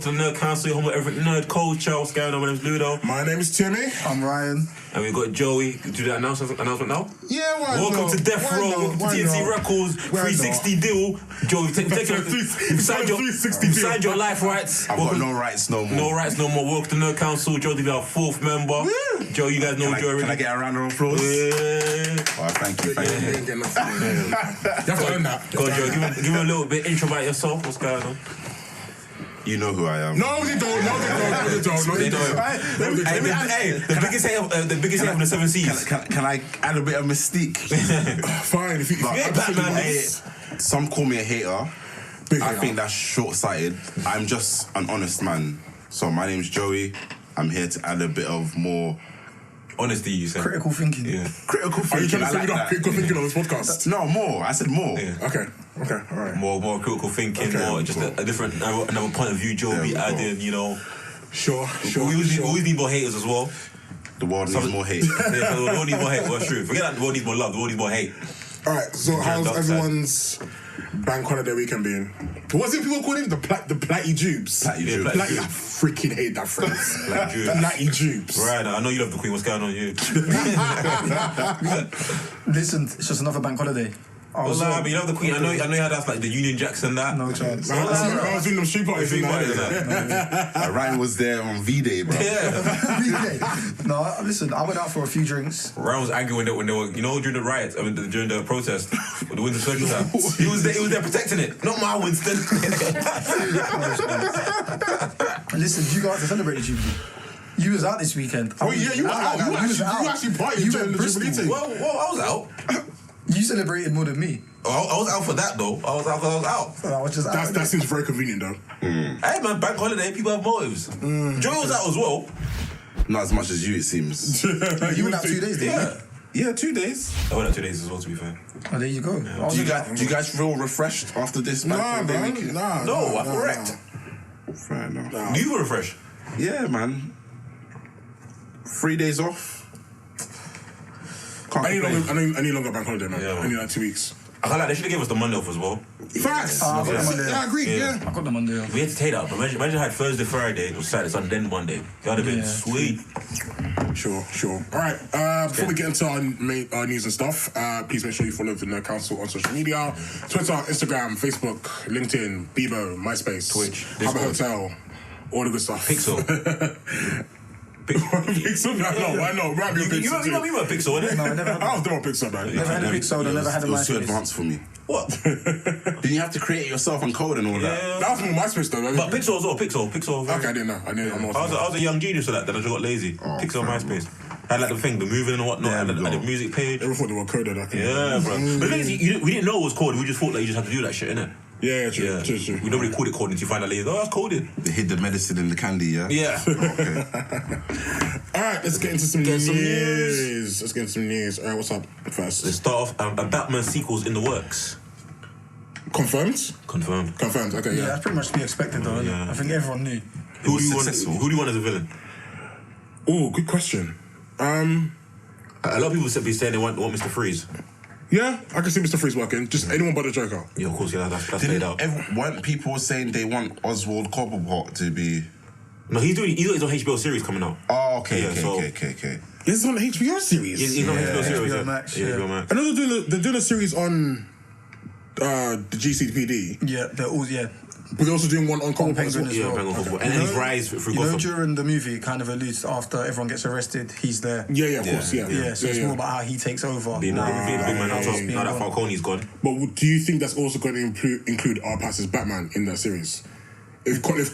to the Nerd Council, your home with everything nerd culture. What's going on? My name's Ludo. My name is Timmy. I'm Ryan. And we've got Joey. Do that announcement now? Yeah, why Welcome not? to Death Why Row. not? Welcome to Why TNT not? Records. Why 360 deal. Joey, you've signed your life rights. I've got no rights no more. No rights no more. Welcome to Nerd Council. Joey will be our 4th member. Woo! Joe, you guys know Joey already. Can I get a round of applause? Yeah. Oh, thank you. You have to earn that. Go on, Joe. Give him a little bit intro about yourself. What's going on? You know who I am. No, they don't. Hey, the biggest hit of the 7 Seas. Can I add a bit of mystique? Fine. If you Batman. Some call me a hater. I think that's short-sighted. I'm just an honest man. So my name's Joey. I'm here to add a bit of more honesty, you said. Critical thinking. Yeah. Critical thinking. Are you trying to say we got that. critical thinking on this podcast? No, more. I said more. Yeah. Okay, all right. More critical thinking, Okay, more just a different, another point of view. Joe will be adding, you know. Sure. We always need more haters as well. The world needs more hate. Yeah, the world needs more hate. Well, it's true. Forget that the world needs more love. The world needs more hate. All right. So how's everyone's bank holiday weekend being? What's it people call him? The platty jubes. Platty jubes. Platty. I freaking hate that phrase. Platty jubes. Right. I know you love the Queen. What's going on, you? Listen, it's just another bank holiday. But you love the Queen. I know you had that like the Union Jacks and that. No chance. I was doing them street parties. Ryan was there on V-Day, bro. Yeah. No, listen, I went out for a few drinks. Ryan was angry when they were, you know, during the riots, during the protest, with the Winston Circus time. He was there protecting it, not my Winston. Listen, you go out to celebrate the Jubilee. You was out this weekend. Oh yeah, you were out. You actually partied during the Jubilee. Well, I was out. You celebrated more than me. I was out for that though. I was out. So I was just out. That seems very convenient though. Hey man, bank holiday, people have motives. Joey was out as well. Not as much as you, it seems. You went out 2 days, didn't you? Yeah, 2 days. I went out 2 days as well, to be fair. Oh, there you go. Yeah. Do you guys feel refreshed after this? Nah, man. No, I feel wrecked. Fair enough. Do you feel refreshed? Yeah, man. 3 days off. I need longer bank holiday, man. Yeah, man. I need like 2 weeks. I can't lie, they should have given us the Monday off as well. Facts. I got the Monday. Yeah, I agree. Yeah. I got the Monday off. We had to take that, but imagine I had Thursday, Friday, or Saturday, Sunday, then Monday. That would have been sweet. Sure. All right. Before we get into our news and stuff, please make sure you follow the Nerd Council on social media: Twitter, Instagram, Facebook, LinkedIn, Bebo, MySpace, Twitch, Harbour Hotel, all the good stuff. Pixel. Pixel? No, why not? Write me on Pixel. You know a Pixel, innit? No, I never had I was never on Pixel, man. Never had a Pixel, I never had a It was too MySpace. advanced for me. What? Didn't you have to create it yourself and code and all that? That was more MySpace though, man. But Pixel as well, Pixel. Okay, I didn't know. I'm I was a young genius for that, then I just got lazy. Pixel on MySpace. I had like the thing, the moving and whatnot, and the music page. Everyone thought they were coded. Yeah, bro. But the thing is, we didn't know it was coded, we just thought that you just had to do that shit, innit? Yeah, true. We don't really call it coding until you find out later, oh, that's coded. They hid the medicine in the candy, yeah? Yeah. Okay. Alright, let's get into some news. Let's get into some news. Alright, what's up first? Let's start off, a Batman sequel's in the works. Confirmed? Confirmed. Okay, Yeah, that's pretty much to be expected though, Yeah. I think everyone knew. Who do you want as a villain? Oh, good question. A lot of people be saying they want Mr. Freeze. Yeah, I can see Mr. Freeze working. Just anyone but the Joker. Yeah, of course, yeah, that's played out. Weren't people saying they want Oswald Cobblepot to be... No, he's got his own HBO series coming out. Oh, okay. This is on the HBO series. He's on HBO series. HBO Max, Yeah, yeah. HBO Max. I know they're doing a series on the GCPD, Yeah, they're all, but they're also doing one on Cobblepot as Penguin well. as Yeah, well. Penguin Football. And then his rise through You know, Gotham. during the movie, it kind of alludes after everyone gets arrested, he's there. Yeah, of course, yeah. So it's more about how he takes over. Being the big man on top, now that Falcone's gone. But do you think that's also going to include R. Pass's Batman in that series? If Colin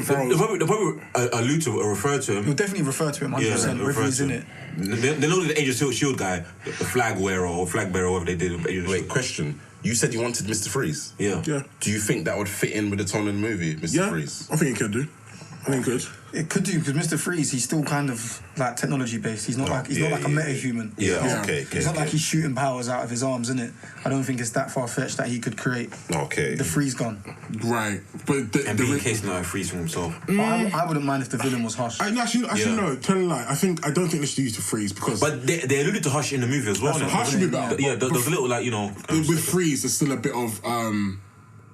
Farrell... They'll probably allude to or refer to him. We'll definitely refer to him 100%, whether he's in it. They know the Agent of S.H.I.E.L.D. guy, the flag wearer or flag bearer, whatever they did with Agent of Wait, S.H.I.E.L.D. question. You said you wanted Mr. Freeze. Yeah. Do you think that would fit in with the tone of the movie, Mr. Freeze? I think it could do. It could do, because Mr. Freeze, he's still kind of like technology based. He's not like a meta-human. Okay. It's not like he's shooting powers out of his arms, innit? I don't think it's that far-fetched that he could create the freeze gun. Right. But And be encased in a freeze from himself. I wouldn't mind if the villain was Hush. Actually, no. Telling a lie. I don't think they should use the freeze because. But they alluded to Hush in the movie as well. Hush should be better. Yeah, there was a little, like, you know... with freeze, there's still a bit of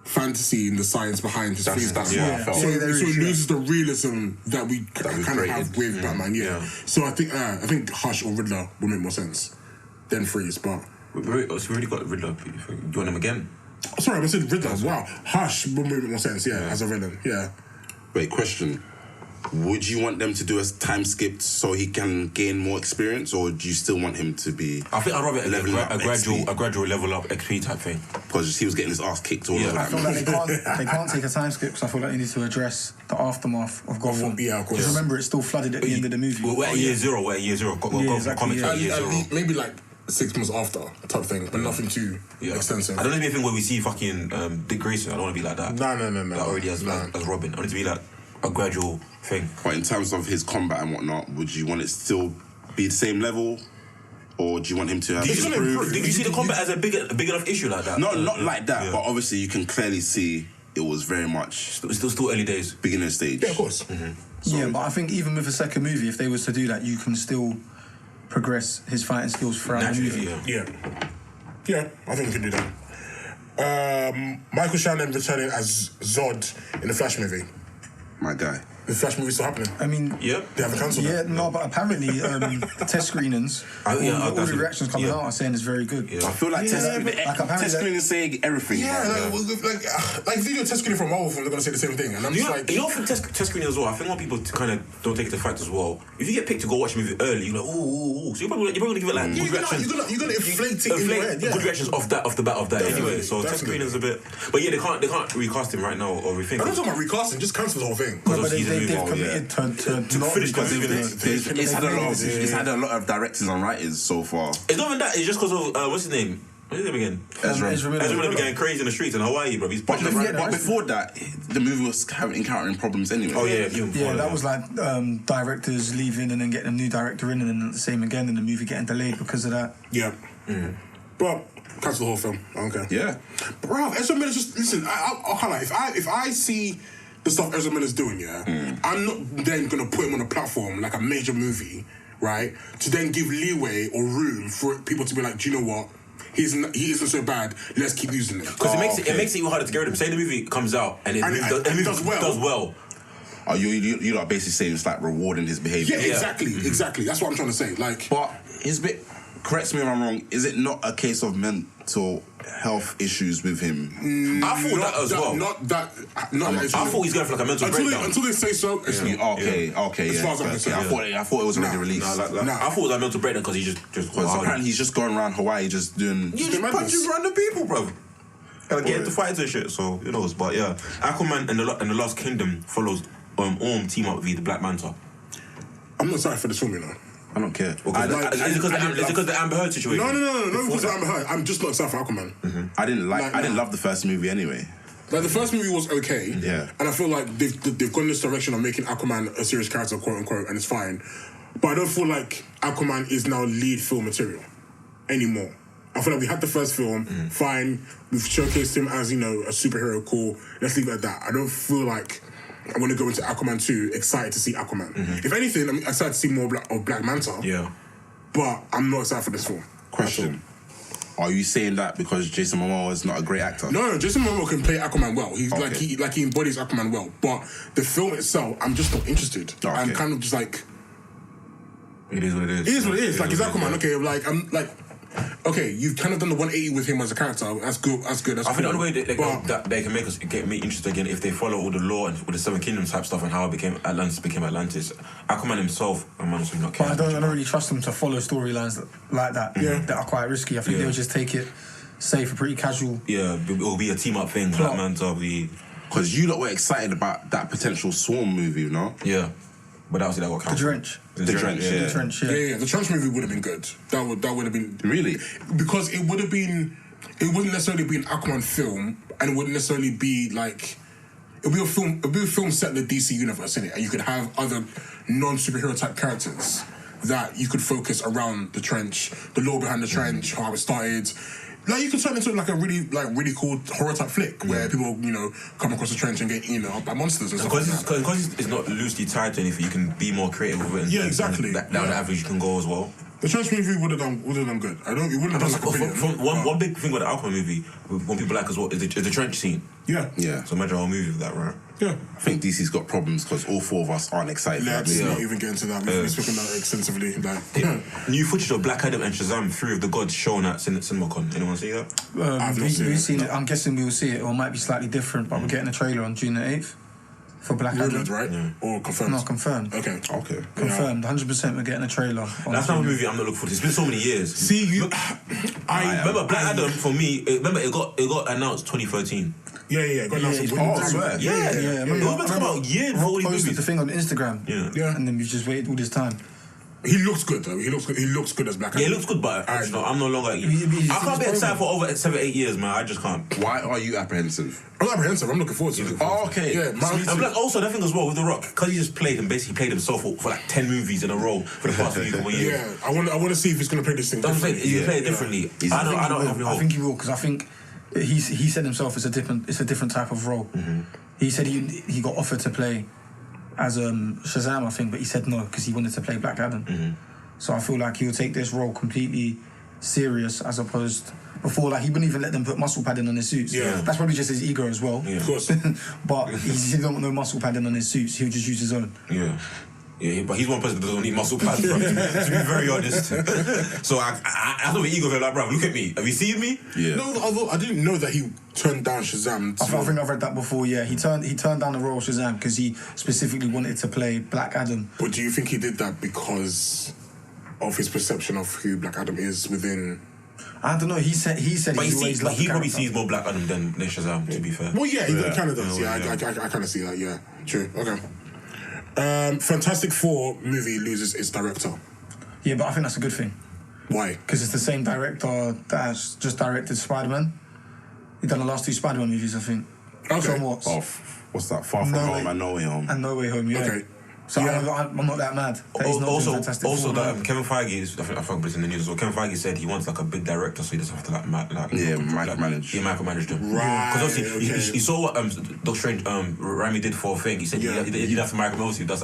fantasy and the science behind his freeze. That's what I felt. So it loses the realism that we kind of have with Batman. Yeah. So I think Hush or Riddler would make more sense than Freeze. But we already got Riddler. Do you want him again? Sorry, I said Riddler. Wow, Hush would make more sense. Yeah, as a villain. Yeah. Wait, question. Would you want them to do a time skip so he can gain more experience, or do you still want him to be? I think I'd rather a gradual level up XP type thing. Because he was getting his ass kicked all the time. I feel like they can't take a time skip, because I feel like they need to address the aftermath of Gotham. Yeah, of course. Because remember, it's still flooded at the end of the movie. We're at year zero. Comics at year zero. Maybe like 6 months after type thing, but nothing too extensive. I don't know anything where we see fucking Dick Grayson. I don't want to be like that. No. Like already as Robin. I want it to be like a gradual thing. But in terms of his combat and whatnot, would you want it still be the same level, or do you want him to have improved? Did you see the combat as a big enough issue like that? No, not like that. But obviously, you can clearly see it was very much still early days, beginner stage. Yeah, of course. Yeah, but I think even with a second movie, if they was to do that, you can still progress his fighting skills throughout the movie. Yeah, I think we can do that. Michael Shannon returning as Zod in the Flash movie. My guy. The Flash movie's still happening. I mean, they haven't cancelled it. Yeah, no, but apparently test screenings, all the reactions coming out are saying it's very good. I feel like test screenings saying everything. Like if you do a test screening for a Marvel film, they're gonna say the same thing. And I'm just like, you know, for test screening as well, I think a lot of people kind of don't take it to fact as well. If you get picked to go watch a movie early, you're like, ooh, so you're probably gonna give it like good reactions. You're gonna inflate it in your head. Good reactions off the bat of that anyway. So test screening's a bit, but yeah, they can't recast him right now or rethink. I'm not talking about recasting, just cancel the whole thing. But they've committed to not finish it's had a lot of directors and writers so far. It's not even that. It's just because of what's his name? What's his name again? Ezra Miller began crazy in the streets in Hawaii, bro. But before that, the movie was encountering problems anyway. Oh yeah, that was like directors leaving and then getting a new director in, and then the same again, and the movie getting delayed because of that. Yeah, but cancel the whole film. I don't care. Yeah, bro. Ezra Miller, just listen. I'll highlight if I see the stuff Ezra Miller's doing, I'm not then gonna put him on a platform like a major movie, right? To then give leeway or room for people to be like, do you know what? He isn't so bad. Let's keep using it because it makes it even harder to get rid of him. Say the movie comes out and it does well. Oh, you are basically saying it's like rewarding his behavior. Yeah, exactly. That's what I'm trying to say. Like, but his bit. Correct me if I'm wrong. Is it not a case of mental health issues with him? I thought that as well. I thought he's going for like a mental breakdown. Until they say so, it's okay. As far as I'm concerned, I thought it was already released. I thought it was a mental breakdown because he's just apparently he's just going around Hawaii just doing. You just punching random people, bro. And get into fights and shit. So who knows? But yeah, Aquaman and the Lost Kingdom follows Orm team up with the Black Manta. I'm not sorry for this film, you know. I don't care. Is it because the Amber Heard situation? No, because of Amber Heard. I'm just not excited for Aquaman. I didn't love the first movie anyway. Like the first movie was okay, and I feel like they've gone in this direction of making Aquaman a serious character, quote unquote, and it's fine. But I don't feel like Aquaman is now lead film material anymore. I feel like we had the first film, fine. We've showcased him as, you know, a superhero. Cool. Let's leave it at that. I don't feel like I want to go into Aquaman 2 excited to see Aquaman. If anything, I'm excited to see more of Black Manta. Yeah. But I'm not excited for this film. Question. Are you saying that because Jason Momoa is not a great actor? No, Jason Momoa can play Aquaman well. He's he embodies Aquaman well. But the film itself, I'm just not interested. Okay. I'm kind of just like, it is what it is. It is what it is. Like, it's Aquaman. Okay, like I'm like, okay, you've kind of done the 180 with him as a character. That's good. I think the only way they can make me interested again if they follow all the lore and with the Seven Kingdoms type stuff and how Atlantis became Atlantis. Aquaman himself, I'm honestly not caring. But I don't really trust them to follow storylines like that. That are quite risky. I think they'll just take it safe, pretty casual. Yeah, it'll be a team up thing. Black Manta will be. Because you lot were excited about that potential Swarm movie, you know? Yeah. But obviously that got cancelled. The Trench. Yeah. The Trench movie would have been good. That would have been really, because it wouldn't necessarily be an Aquaman film, and it wouldn't necessarily be like it'd be a film set in the DC universe, innit? And you could have other non-superhero type characters that you could focus around the Trench, the lore behind the Trench, how it started. Like, you could turn it into like a really cool horror type flick where people, you know, come across the Trench and get eaten up by monsters and stuff like that. Because it's not loosely tied to anything, you can be more creative with it. Yeah, exactly. Down the average you can go as well. The Trench movie would have done good. It wouldn't have done like a billion. One big thing about the Aquaman movie, when people like as well, is the trench scene. Yeah. So imagine a whole movie with that, right? Yeah. I think DC's got problems because all four of us aren't excited for that Let's movie. not even get into that. We've spoken about it extensively. New footage of Black Adam and Shazam, 3 of the Gods, shown at CinemaCon. Anyone see that? I've not seen it. I'm guessing we'll see it, or it might be slightly different, but we're getting a trailer on June the 8th for Black Adam. Rumored, right? Yeah. Or confirmed? No, confirmed. Okay. Confirmed. 100% we're getting a trailer. That's not a movie I'm not looking for. It's been so many years. See, I remember Black Adam for me. It got announced 2013. Yeah. Got announced. Yeah. It was meant to come out years before all these posted movies. the thing on Instagram. Yeah. And then we've just waited all this time. He looks good though. He looks good as Black Adam. Yeah, it looks good, but I'm no longer. I can't be excited for over 7-8 years, man. I just can't. Why are you apprehensive? I'm not apprehensive. I'm looking forward to it. Oh, okay. Yeah, And like, also, that thing as well with The Rock, because he just played himself for like 10 movies in a row for the past few years. Yeah, I want to see if he's going to play this thing. That's what I'm saying. He's play it differently. I think he will, because I think he said himself it's a different type of role. Mm-hmm. He said he got offered to play as Shazam, I think, but he said no because he wanted to play Black Adam. Mm-hmm. So I feel like he'll take this role completely serious, as opposed before, like he wouldn't even let them put muscle padding on his suits. Yeah, that's probably just his ego as well. Yeah. Of course. But he don't want no muscle padding on his suits. He'll just use his own. Yeah, but he's one person that doesn't need muscle pads, bro. To be very honest. So I have an ego, like, bro, look at me. Have you seen me? Yeah. No, although I didn't know that he turned down Shazam. I think I've read that before. Yeah, he turned down the role of Shazam because he specifically wanted to play Black Adam. But do you think he did that because of his perception of who Black Adam is within? I don't know. He said But he probably sees more Black Adam than Shazam, to be fair. Well, yeah, he kind of does. Yeah, I kind of see that. Yeah, true. Okay. Fantastic Four movie loses its director. Yeah, but I think that's a good thing. Why? Because it's the same director that has just directed Spider-Man. He done the last 2 Spider-Man movies, I think. Okay. John Watts. What's that? Far From Home and No Way Home. And No Way Home, yeah. Okay. So I'm not that mad. That he's not doing Fantastic Four, that Kevin Feige is. I think it's in the news as well. Kevin Feige said he wants like a big director, so he doesn't have to micromanage. Yeah, micromanage them. Right. Because obviously he saw what Doctor Strange Raimi did for a thing. He said he didn't have to micromanage. Obviously, that's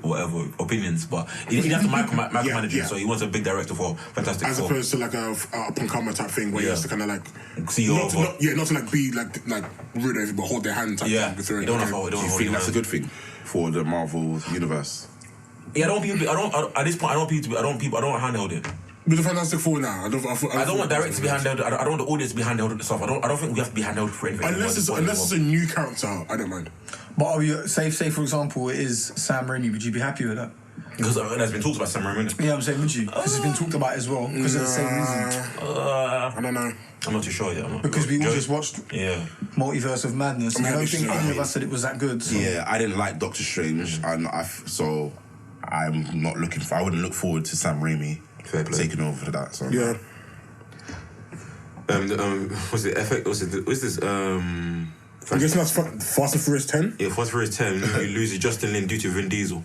whatever opinions, but he didn't have to micromanage him. So he wants a big director for Fantastic Four, as opposed to like a Punkama type thing where he has to kind of like see not to like be like rude or anything, but hold their hand type thing. Do you think that's a good thing for the Marvel universe? Yeah, I don't want handheld it. With the Fantastic Four now, I don't want directors to be handheld. I don't want the audience to be handheld and stuff. I don't think we have to be handheld for anything. Unless it's a new character, I don't mind. But are you say for example it is Sam Raimi? Would you be happy with that? Because there's been talks about Sam Raimi. Yeah, I'm saying, would you? Because it's been talked about as well. Because of the same reason. I don't know. I'm not too sure yet. Because we all just watched Multiverse of Madness. And I don't think any of us said it was that good. So. Yeah, I didn't like Doctor Strange, and so I'm not looking for. I wouldn't look forward to Sam Raimi taking over for that. So yeah. Was it effect? Was this? I guess that's Fast and Furious 10. Yeah, Fast and Furious 10. You lose Justin Lin due to Vin Diesel.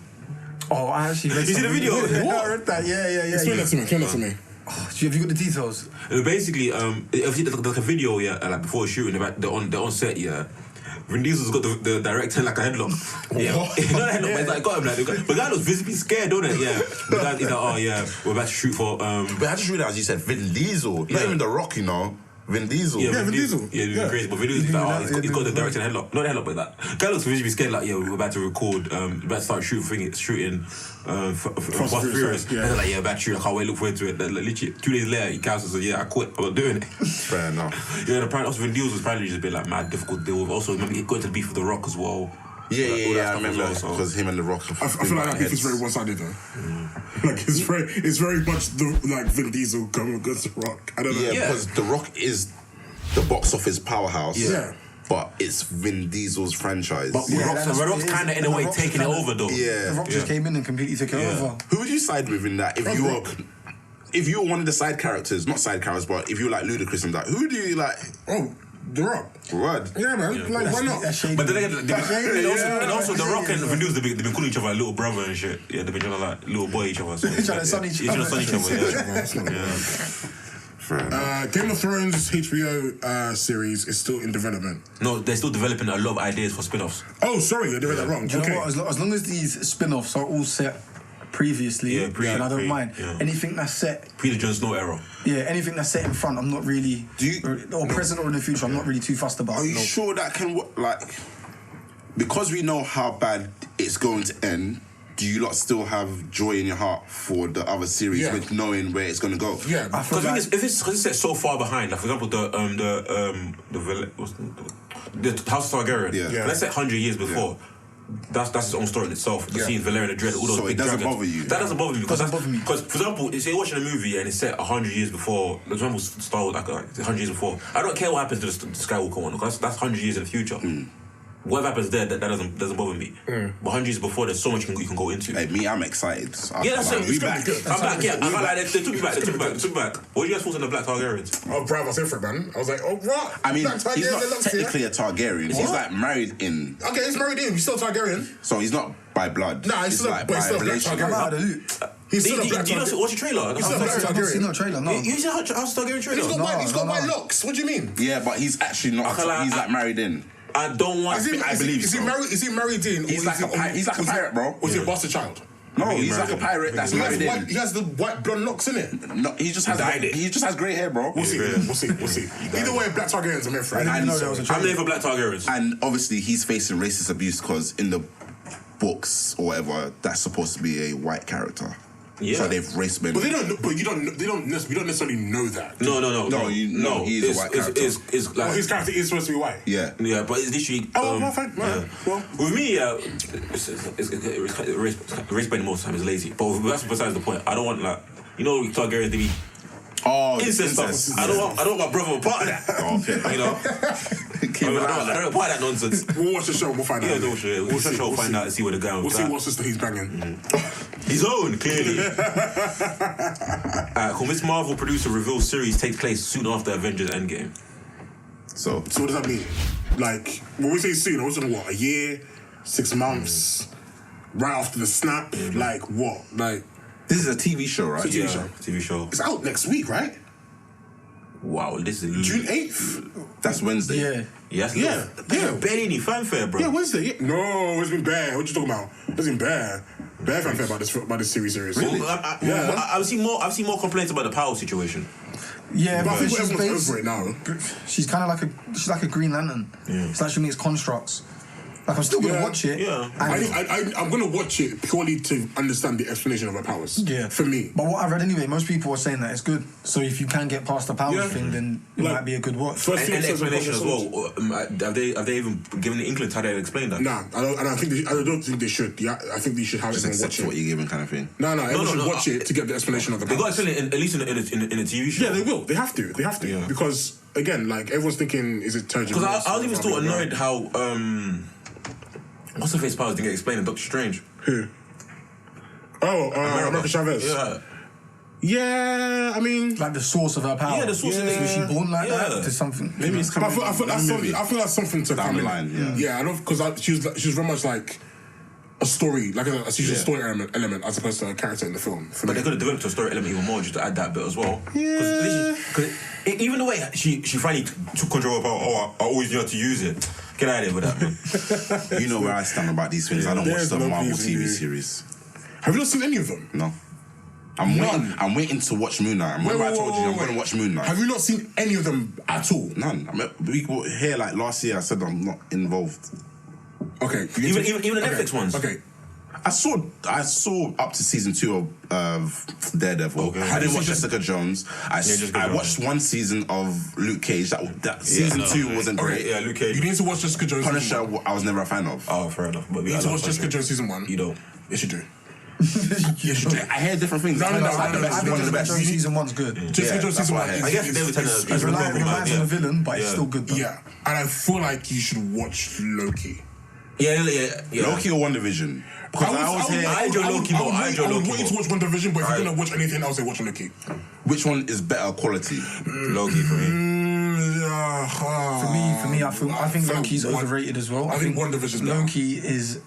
Oh, I actually read. You see the video? I read that. Yeah. Explain that to me. Oh, have you got the details? Basically, there's a video, like before shooting, they're on set, yeah. Vin Diesel's got the director like a headlock. Yeah. Not a headlock, but it's like got him like. But the guy was visibly scared, don't it? Yeah. The guy, he's like, oh yeah, we're about to shoot for. But I just realized you said Vin Diesel, not even The Rock, you know. Vin Diesel. Yeah, Vin Diesel. Yeah, crazy. But Vin Diesel's like, he's got the director headlock. Not the headlock, but that. Guy looks visibly scared, like, yeah, we're about to record, about to start shooting Fast and Furious. And they're like, yeah, about to shoot, I can't wait, look forward to it. Like, literally, 2 days later, he cancels, so yeah, I quit, I'm not doing it. Fair enough. Yeah, and apparently also Vin Diesel was apparently just been like mad difficult deal with. Also, remember, he got into beef with The Rock as well. Yeah, I remember because him and The Rock. I feel like that beef is very one-sided though. Like it's very much Vin Diesel going against The Rock. I don't know. Yeah, because The Rock is the box office powerhouse. Yeah. But it's Vin Diesel's franchise. But The Rock's kind of in a way taking it over though. Yeah. The Rock just came in and completely took it over. Who would you side with in that? If you were one of the side characters, not side characters, but if you were like Ludacris and that, who do you like? Oh, The Rock. Word. Yeah, man. Yeah, like, why not? But then again, and also The Rock and Vin Diesel, they've been calling each other like little brother and shit. Yeah, they've been trying to like little boy each other. So, trying to son each other. Game of Thrones HBO series is still in development. No, they're still developing a lot of ideas for spin-offs. Oh, sorry, I did that wrong. Do you know what? As long as these spin-offs are all set previously, and I don't mind. Yeah. Anything that's set Pre the Jon Snow era. Yeah, anything that's set in front, I'm not really or present or in the future, I'm not really too fussed about. Are you sure that can because we know how bad it's going to end? Do you lot still have joy in your heart for the other series with knowing where it's going to go? Yeah, because if it's set so far behind, like for example the House of Targaryen, let's say 100 years before. That's its own story in itself. The scene Valerian the Dread, all those big dragons. Bother you. That doesn't bother me because for example, if you're watching a movie and it's set 100 years before, for example, Star Wars like 100 years before, I don't care what happens to the Skywalker one because that's 100 years in the future. Whatever happens there, that doesn't bother me. But 100 years before, there's so much you can go into. Hey, me, I'm excited. That's it. It's gonna be good. I'm back. Yeah, I'm like they took me back. What do you guys thought on the Black Targaryens? Oh, bro, I was in for it, man. I was like, oh, what? I mean, Black he's Targaryen, not technically a Targaryen. What? He's like married in. Okay, he's married in. He's still Targaryen. So he's not by blood. Nah, he's still a Black Targaryen. He's still a Black Targaryen. Watch the trailer. He's still a Black Targaryen. I've seen no trailer, no. You see House of Targaryen trailer? He's got white locks. What do you mean? Yeah, but he's actually not. He's like married in. I don't want. I believe so. Is he married in? He's like a pirate, bro. Was he a bastard child? No, he's like a pirate that's married in. He has the white blonde locks in it. No, he just has grey hair, bro. We'll see. Either way, Black Targaryens are meant for it. I didn't know there was a trailer. I'm there for Black Targaryens. And obviously, he's facing racist abuse because in the books or whatever, that's supposed to be a white character. Yeah. So they've race bending. But they don't. But we don't necessarily know that. No. He's a white character. His character is supposed to be white. Yeah, but it's literally. Well, with me, race bending most of the time is lazy. But that's besides the point. I don't want Targaryen to be. Incest stuff. I don't want my brother a part of that. Okay. I don't want part of that nonsense. We'll watch the show. We'll find out. We'll watch the show. We'll find out and see where the guy. We'll see what sister he's banging. His own, clearly. This Marvel producer reveals series takes place soon after Avengers Endgame. So what does that mean? Like, when we say soon, I was talking what, a year, 6 months, right after the snap? Like what? Like this is a TV show, right? It's a TV show. It's out next week, right? Wow, this is June 8th. That's Wednesday. Yeah. Barely any fanfare, bro. Yeah, Wednesday. Yeah. No, it's been bad. What you talking about? It's been bad. Bad fanfare about this series. Really? I've seen more complaints about the Power situation. Yeah, but I think everyone's over it now. She's kind of like a Green Lantern. Yeah. It's like she makes constructs. Like I'm still gonna watch it. Yeah, I'm gonna watch it purely to understand the explanation of her powers. Yeah, for me. But what I've read anyway, most people are saying that it's good. So if you can get past the powers thing, then it might be a good watch. And the explanation as well. Have they even given the inkling how they explain that? Nah, I don't think they should. Yeah, I think they should have just everyone watch it. What you're giving, kind of thing. No, everyone should watch it to get the explanation of the powers. They got to explain it at least in a TV show. Yeah, they will. They have to. Yeah. Because again, like everyone's thinking, is it Turgid? Because I was even still annoyed how what's the face powers didn't get explained in Doctor Strange? Who? America Chavez. Yeah, I mean, like the source of her power. Yeah, the source of it. Was she born like that? To something? Maybe it's coming. I feel that's something to come in line. Yeah, I don't because she was very much like a story, like a story element as opposed to a character in the film. But they could have developed a story element even more just to add that bit as well. Yeah. Because even the way she finally took control of power, I always knew how to use it. Get out of here with that, man. You know where I stand about these things. I don't watch the Marvel TV series. Have you not seen any of them? No. I'm waiting to watch Moon Knight. Remember I told you I'm going to watch Moon Knight. Have you not seen any of them at all? None. Here, like last year, I said I'm not involved. Okay. Even the Netflix ones. Okay. I saw up to season 2 of Daredevil. Okay. I didn't watch Jessica Jones. I watched one season of Luke Cage. That season 2 wasn't great. Yeah, Luke Cage. You need to watch Jessica Jones. Punisher, I was never a fan of. Oh, fair enough. But you need to watch Jessica Jones season 1. You don't. Yes, you do. You should. I hear different things. I think Jessica Jones season 1's good. Jessica Jones season 1. I guess David Tennant is relies on the villain, but it's still good though. Yeah, and I feel like you should watch Loki. Yeah. Loki or WandaVision? Because I enjoy Loki more. I would want you to watch WandaVision, but if you're gonna watch anything else, watch Loki. Which one is better quality? Loki for me. For me, I think Loki's overrated as well. I think WandaVision's better. Loki is.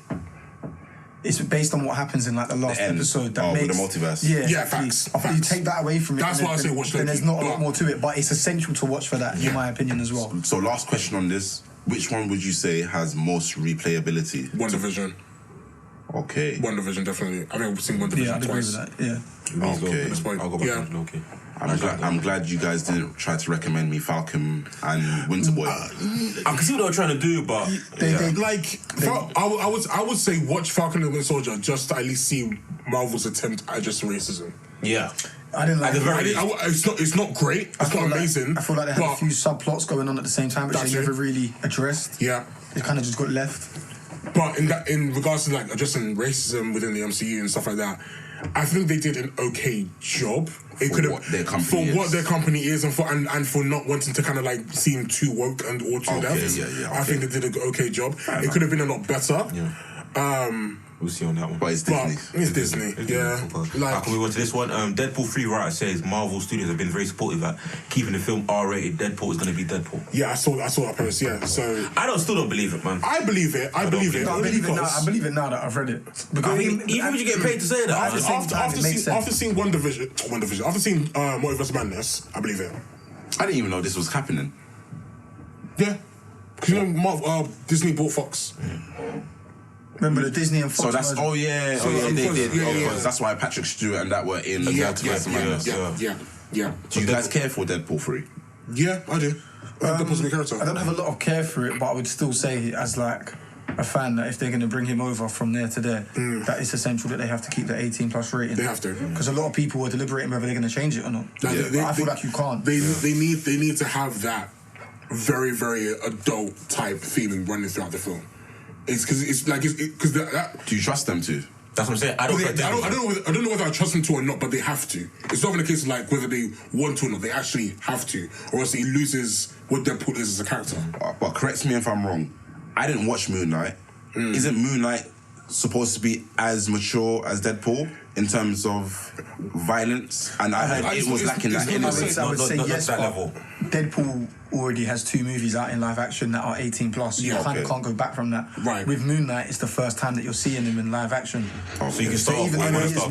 It's based on what happens in like the last episode that makes the multiverse. Yeah, facts. You take that away from it. That's why I say watch Loki. Then there's not a lot more to it, but it's essential to watch for that, in my opinion, as well. So last question on this: which one would you say has most replayability? WandaVision. Okay. WandaVision, definitely. I think I've seen WandaVision Yeah, I'd agree twice. with that. Yeah. Okay. I'll go back to Loki. I'm glad you guys didn't try to recommend me Falcon and Winter Boy. I can see what they were trying to do, but I would say watch Falcon and Winter Soldier just to at least see Marvel's attempt at addressing racism. Yeah. I didn't like it. It's not great. It's not amazing. I feel like they had a few subplots going on at the same time, which they never really addressed. Yeah. It kind of just got left. But in regards to like addressing racism within the MCU and stuff like that, I think they did an okay job. It could have what their company is and for not wanting to kind of like seem too woke and or too left. I think they did an okay job. It could have been a lot better. Yeah. We'll see on that one. But it's Disney. It's Disney. Yeah. Like, can we go to this one? Deadpool 3 writer says Marvel Studios have been very supportive at keeping the film R-rated. Deadpool is going to be Deadpool. Yeah, I saw that post. Yeah, so I still don't believe it, man. I believe it. I believe it. I believe it now that I've read it. Because even when you get paid to say that, after seeing WandaVision, after seeing Multiverse of Madness, I believe it. I didn't even know this was happening. Yeah, because Disney bought Fox. Remember the Disney and Fox? So that's they did. Yeah. That's why Patrick Stewart and that were in Multiverse of Madness. Yeah. Do you guys care for Deadpool 3? Yeah, I do. Deadpool's a good character. I don't have a lot of care for it, but I would still say as like a fan that if they're going to bring him over from there to there, that it's essential that they have to keep the 18+ rating. They have to, because a lot of people are deliberating whether they're going to change it or not. I feel like you can't. They need to have that very, very adult type feeling running throughout the film. It's because do you trust them to? That's what I'm saying. I don't know whether I trust them to or not, but they have to. It's not even a case of like whether they want to or not. They actually have to, or else he loses what Deadpool is as a character. But correct me if I'm wrong. I didn't watch Moon Knight. Isn't Moon Knight supposed to be as mature as Deadpool in terms of violence? And I heard it was lacking that anyway. I would say yes, but Deadpool already has 2 movies out in live action that are 18+. You kind of can't go back from that. Right. With Moon Knight, it's the first time that you're seeing him in live action. So you can start even though he is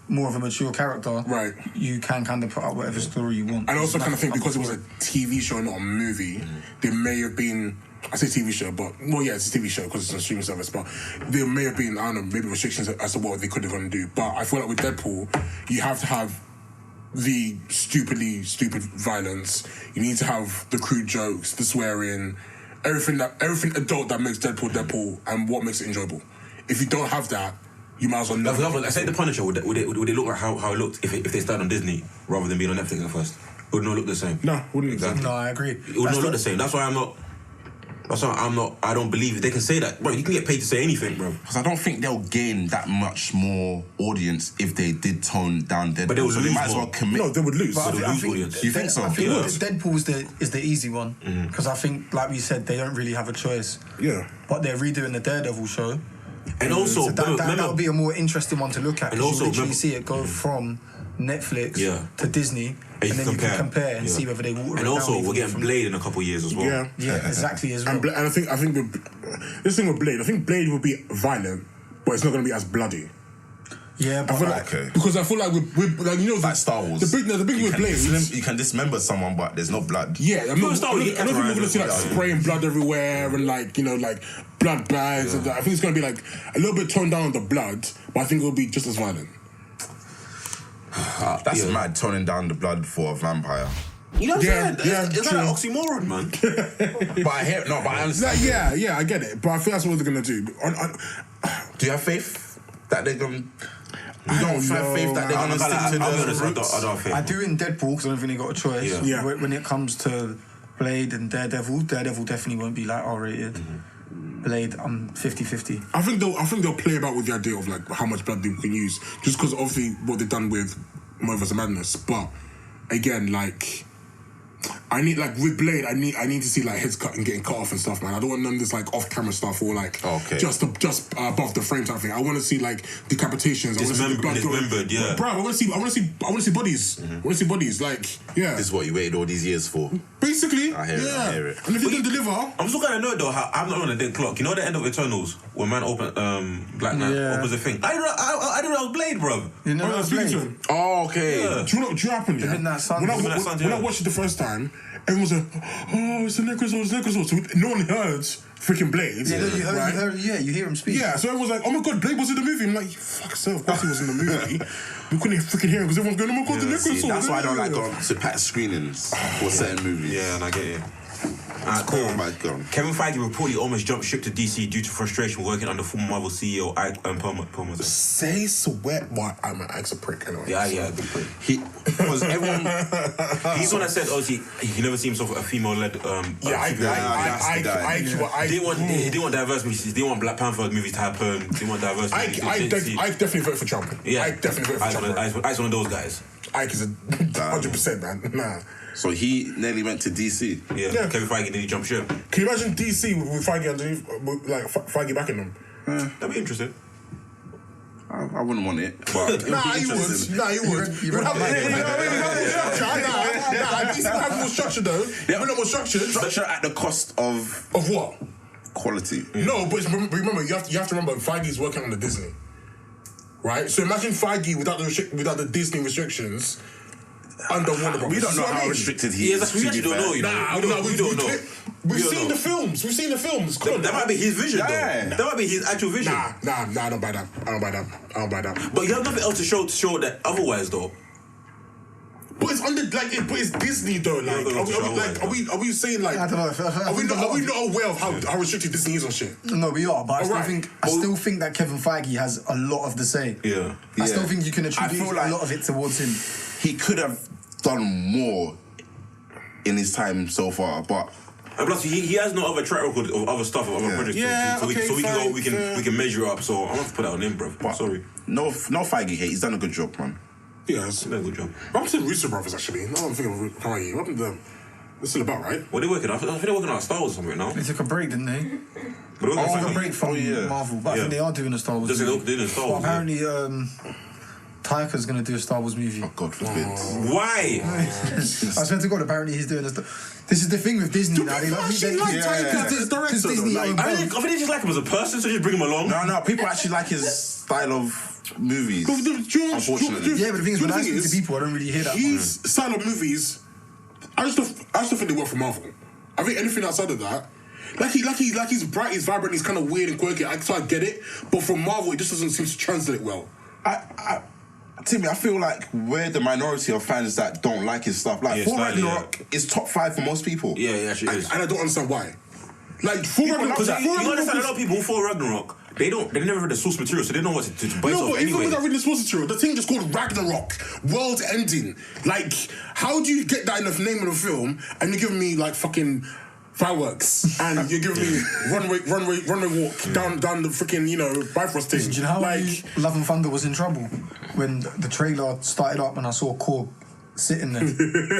more of a mature character, right? You can kind of put up whatever story you want. And I also kind of think because it was a TV show, not a movie, there may have been. I say TV show, but it's a TV show because it's a streaming service. But there may have been, I don't know, maybe restrictions as to what they could have gone to do. But I feel like with Deadpool, you have to have the stupid violence. You need to have the crude jokes, the swearing, everything adult that makes Deadpool, and what makes it enjoyable. If you don't have that, you might as well never. I say the Punisher would it look like how it looked if they started on Disney rather than being on Netflix at first? It would not look the same. No, wouldn't exactly. No, I agree. It would not look the same. That's why I don't believe it. They can say that, bro. You can get paid to say anything, bro. Because I don't think they'll gain that much more audience if they did tone down Deadpool. But they would lose. They might as well commit. No, they would lose. But I think audience. You think so? I think Deadpool is the easy one because I think, like we said, they don't really have a choice. Yeah. But they're redoing the Daredevil show, and also so that would be a more interesting one to look at. And also, you literally see it go from Netflix to Disney, and then you can compare and see whether they water it down. And also, we're getting Blade in a couple of years as well. Yeah, exactly as well. And I think this thing with Blade, I think Blade will be violent, but it's not going to be as bloody. Yeah, but because I feel like with like like Star Wars. The big thing with Blade, you can dismember someone, but there's no blood. Yeah, I don't think we're going to see like spraying blood everywhere and like like blood bags. And that. I think it's going to be like a little bit toned down on the blood, but I think it'll be just as violent. That's mad, toning down the blood for a vampire. You know what I'm saying? It's like an oxymoron, man. But I hear but I understand. Yeah, I get it. But I think that's what they're gonna do. Do you have faith that they're gonna? You don't have faith that they're gonna stick to the roots? I don't have faith. I do in Deadpool because I don't think they got a choice. Yeah. When it comes to Blade and Daredevil definitely won't be like R-rated. Blade, I'm 50-50. I think they'll play about with the idea of like how much blood they can use, just because obviously what they've done with Multiverse of Madness. But again, like I need like with Blade, I need to see like heads cut and getting cut off and stuff, man. I don't want none of this like off-camera stuff or like just above the frame type thing. I want to see like decapitations. Dismembered, yeah. Bro, I want to see bodies. I want to see bodies. Like, yeah. This is what you waited all these years for. Basically, I hear it. And if you can deliver, I'm still gonna know though how I'm not on a dead clock. You know the end of Eternals when man open Black Knight opens the thing. I didn't know I was Blade, bro. You know I was Blade. Oh, okay. Do you know what happened? Yeah? When I watched it the first time, everyone's like, oh, it's the Necrosaur. So no one heard freaking Blade. Yeah, you hear him speak. Yeah, so everyone's like, oh my god, Blade was in the movie. I'm like, fuck yourself, of course he was in the movie. We couldn't freaking hear him because everyone's going, oh my god, the Necrosaur. That's why I don't like going to packed screenings for certain movies. Yeah, and I get it. Cool. Oh my god. Kevin Feige reportedly almost jumped ship to DC due to frustration working under former Marvel CEO Paul. Say sweat why I'm an ex a prick anyway. Yeah, good prick. Because everyone. He's the one that said, obviously, he never seen himself a female-led. He didn't want diverse movies. He didn't want Black Panther movies to happen. He didn't want diverse movies. I definitely vote for Trump. Yeah, I definitely vote for Trump. Ike's one of those guys. Ike is 100%, man. Nah. So he nearly went to DC. Yeah. Kevin Feige nearly jumped ship. Can you imagine DC with Feige underneath, like Feige backing them? That'd be interesting. I wouldn't want it. But Nah, you would. You would have more structure. DC would have more structure though. They have a lot more structure. Structure at the cost of what? Quality. No, but remember, you have to remember, Feige's working on the Disney, right? So imagine Feige without the Disney restrictions. Under Warner Bros. We don't know how restricted he is. We actually don't know, you know. We don't know. We've seen the films. That might be his vision, though. That might be his actual vision. Nah, I don't buy that. But you have nothing else to show that otherwise, though. But it's but it's Disney though. Like, are we saying like? I don't know. Are we not aware of how restricted Disney is on shit? No, we are. But I still think that Kevin Feige has a lot of the say. Yeah. I still think you can attribute a lot of it towards him. He could have done more in his time so far, but. And plus, he has no other track record of other stuff, of other projects. Yeah, so we can measure up. So I want to put that on him, bro. But sorry. No Feige hate. He's done a good job, man. Yeah, he's done a good job. What happened to the Russo brothers, actually? No, I'm thinking of Feige. What happened to them? They're still about, right? What are they working on? I think they're working on Star Wars or something now. They took a break, didn't they? They took a break from Marvel, but I think they are doing a Star Wars movie. They're doing a Star Wars. But apparently, Taika's going to do a Star Wars movie. Oh, God forbid. Why? I swear to God, apparently he's doing this. This is the thing with Disney now. They actually like Taika as director. Disney I think they just like him as a person, so just bring him along. No, people actually like his style of movies. Unfortunately. Yeah, but the thing is, when I speak to people, I don't really hear that. His style of movies, I just don't think they work for Marvel. I think anything outside of that, he's bright, he's vibrant, he's kind of weird and quirky. I get it, but for Marvel, it just doesn't seem to translate well. Timmy, I feel like we're the minority of fans that don't like his stuff. Like, Thor Ragnarok is top 5 for most people. Yeah, it actually is. And I don't understand why. Like, Thor Ragnarok... Because you understand a lot of people who Thor Ragnarok, they never read the source material, so they don't know what to base off anyway. No, but even without reading the source material, the thing just called Ragnarok, world ending. Like, how do you get that in the name of the film, and you're giving me, like, fucking... fireworks and you're giving me runway walk down the freaking Bifrost thing. Do you know how Love and Thunder was in trouble when the trailer started up and I saw Korg sitting there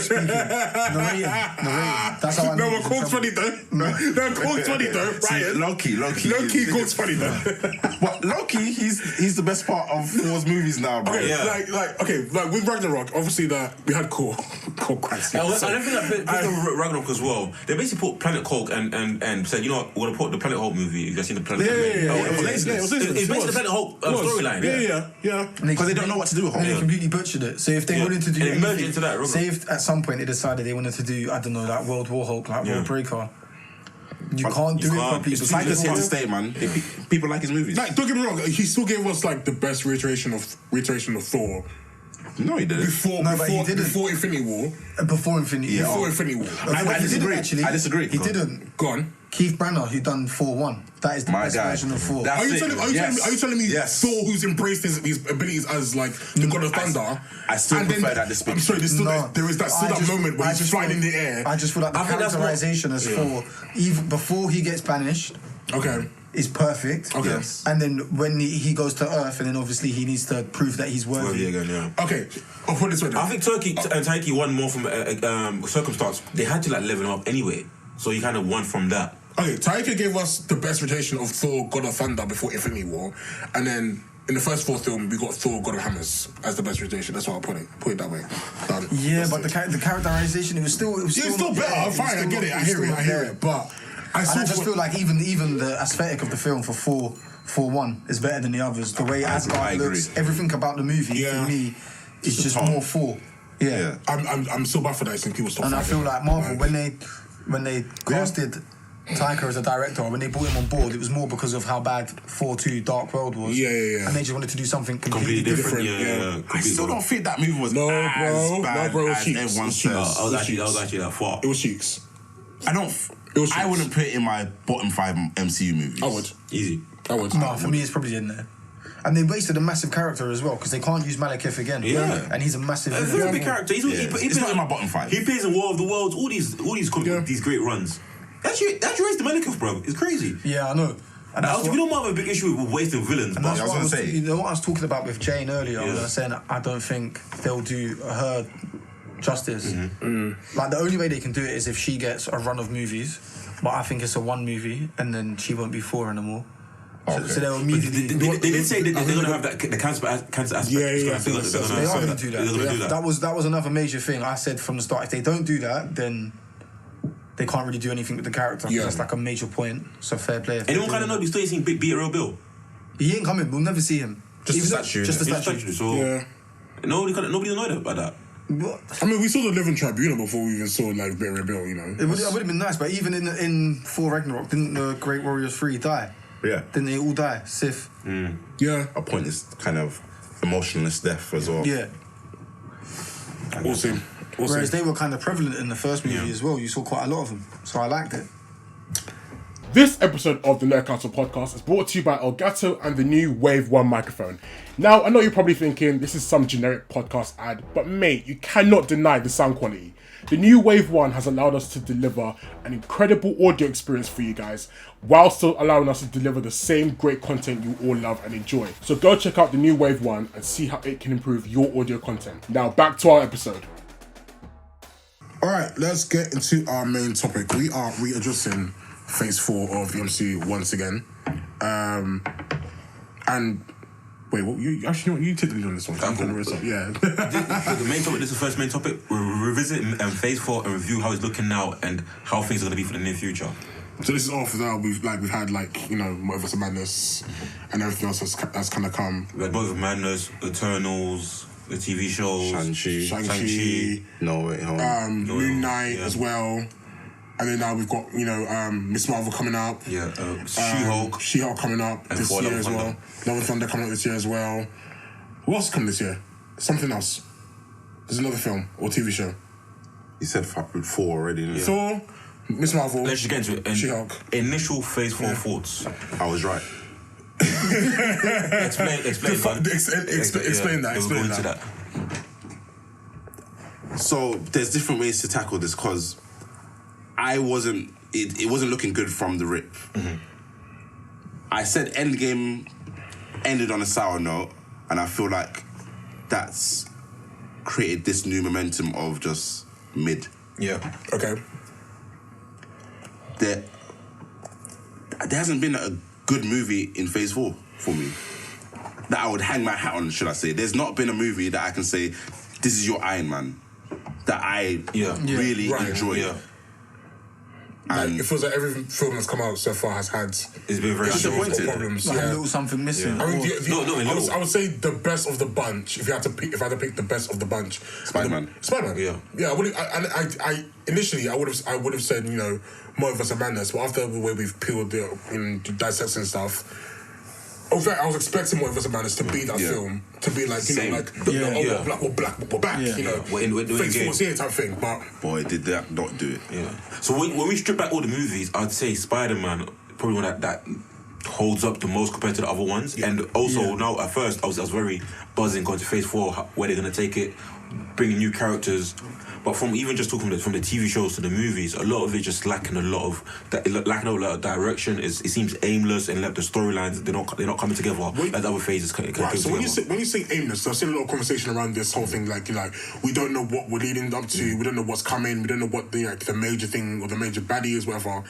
speaking, narrating. That's how I know. No, Korg's funny though. No, Korg's funny though. Brian. Low-key, Korg's funny though. But low-key, he's the best part of Thor's movies now, bro. Okay, like with Ragnarok, obviously that we had Korg Christ. I don't think that Ragnarok as well. They basically put Planet Hulk and said, you know what, we're gonna put the Planet Hulk movie. You guys seen the Planet Hulk? It's basically the Planet Hulk storyline. Yeah. Because they don't know what to do with Hulk. And they completely butchered it. So if they wanted to do anything, into that, say if at some point they decided they wanted to do, I don't know, like World War Hulk, like World Breaker, you can't do it for people. It's like here to stay, man. People like his movies. Like, don't get me wrong, he still gave us like the best reiteration of Thor. No, he didn't. Before Infinity War. Before Infinity War. Before Infinity War. I disagree. I disagree. He didn't. Go on. Keith Branagh, who done 4-1. That is the best version of Thor. Are you telling me Thor, who's embraced his abilities as like the God of Thunder? I still prefer that depiction. I'm sorry, there is that moment where he's flying in the air. I just feel like the characterization as Thor, even before he gets banished, is perfect. Okay. Yes. And then when he goes to Earth, and then obviously he needs to prove that he's worthy again. Okay. I'll put it this way. I think Taiki won more from circumstance. They had to like level him up anyway, so he kind of won from that. Okay, Taika gave us the best rotation of Thor, God of Thunder before Infinity War, and then in the first Thor film we got Thor, God of Hammers as the best rotation. That's why I'll put it that way. Done. Yeah, but the characterization it was still better. Fine, I get it. I hear it. But I just feel like even the aesthetic of the film for 4-1 is better than the others. The way Asgard looks, everything about the movie for me is just more 4. Yeah. I'm so bad for that. It's in people's top And I 5. feel like Marvel, when they casted Taika as a director, when they brought him on board, it was more because of how bad 4-2 Dark World was. Yeah. And they just wanted to do something completely different. different. I still don't think that movie was No, as bro. bad No, bro, it was as cheeks. everyone It was cheeks. says. I was actually that far. It was cheeks. I wouldn't put it in my bottom 5 MCU movies. I would. Easy. I would. No, for me, it's probably in there. And they wasted a massive character as well because they can't use Malekith again. Yeah. And he's a massive. A very big character. It's not in my bottom 5. He plays in War of the Worlds. All these these great runs. Actually raised the Malekith, bro. It's crazy. Yeah, I know. And we don't have a big issue with wasting villains. And But that's I was what gonna say. You know what I was talking about with Jane earlier? Yeah. I was saying I don't think they'll do her justice. Like the only way they can do it is if she gets a run of movies. But I think it's a 1 movie, and then she won't be 4 anymore. Okay. So they'll immediately. they did say that they're going to have the cancer aspect. Yeah. They are going to do They're going to do that. That was another major thing. I said from the start, if they don't do that, then they can't really do anything with the character. Yeah. That's like a major point. So fair play. Anyone kind of know? You still ain't seen Beat a Real Bill. He ain't coming. We'll never see him. Just Even a though- statue, Just a He's a statue. statue, so Yeah. nobody annoyed about that. What? I mean, we saw the Living Tribunal before we even saw like Barry Bill. You know. It would have been nice, but even in Thor Ragnarok, didn't the Great Warriors 3 die? Yeah. Didn't they all die? Sif. Yeah. A pointless kind of emotionless death as well. Yeah. We'll see. Whereas they were kind of prevalent in the first movie as well. You saw quite a lot of them, so I liked it. This episode of the Nerd Council podcast is brought to you by ELGATO and the new Wave 1 microphone. Now, I know you're probably thinking this is some generic podcast ad, but mate, you cannot deny the sound quality. The new Wave 1 has allowed us to deliver an incredible audio experience for you guys, while still allowing us to deliver the same great content you all love and enjoy. So go check out the new Wave 1 and see how it can improve your audio content. Now, back to our episode. All right, let's get into our main topic. We are readdressing Phase 4 of the MCU once again. And wait, what? You actually, you take the lead on this one. I'm going to yeah. The main topic. This is the first main topic. We're revisiting Phase 4 and review how it's looking now and how things are going to be for the near future. So this is off that we've had Multiverse of Madness and everything else that's kind of come. We had Multiverse of Madness, Eternals, the TV shows, Shang-Chi. No, wait, hold on. Moon Knight as well. And then now we've got, Miss Marvel coming up. Yeah, She-Hulk. She-Hulk coming up And this Thor, year Love as and well. Thunder. Love and Thunder coming up this year as well. What else is coming this year? Something else. There's another film or TV show. You said 4 already, didn't you? Thor, Miss Marvel. Let's just get into it. She-Hulk. Initial Phase 4 thoughts. I was right. Explain Explain that. We'll go into that. So there's different ways to tackle this because it wasn't looking good from the rip. Mm-hmm. I said Endgame ended on a sour note, and I feel like that's created this new momentum of just mid. Yeah. Okay. There hasn't been a good movie in Phase 4 for me that I would hang my hat on, should I say. There's not been a movie that I can say, this is your Iron Man, that I really enjoy. Yeah. And it feels like every film that's come out so far has had It's been very disappointing. problems. Like a little something missing. I mean, No, I would say the best of the bunch. If I had to pick the best of the bunch, Spider-Man. Yeah. I initially I would have said Multiverse of Madness, but after the way we've peeled it in dissecting stuff. I was expecting Multiverse of Madness to be that film, to be like we're black, we're back. Yeah. We're doing Phase game. 4's here type thing. But Boy, did that not do it. Yeah. So when we strip back all the movies, I'd say Spider-Man probably one that holds up the most compared to the other ones. Yeah. And also now at first I was very buzzing going to Phase 4 where they're gonna take it, bringing new characters. But from even just talking from the TV shows to the movies, a lot of it just lacking a lot of direction. It seems aimless, and like the storylines they're not coming together as other phases. Right. So when you say aimless, so I've seen a lot of conversation around this whole thing. Like we don't know what we're leading up to. We don't know what's coming. We don't know what the major thing or the major baddie is, whatever.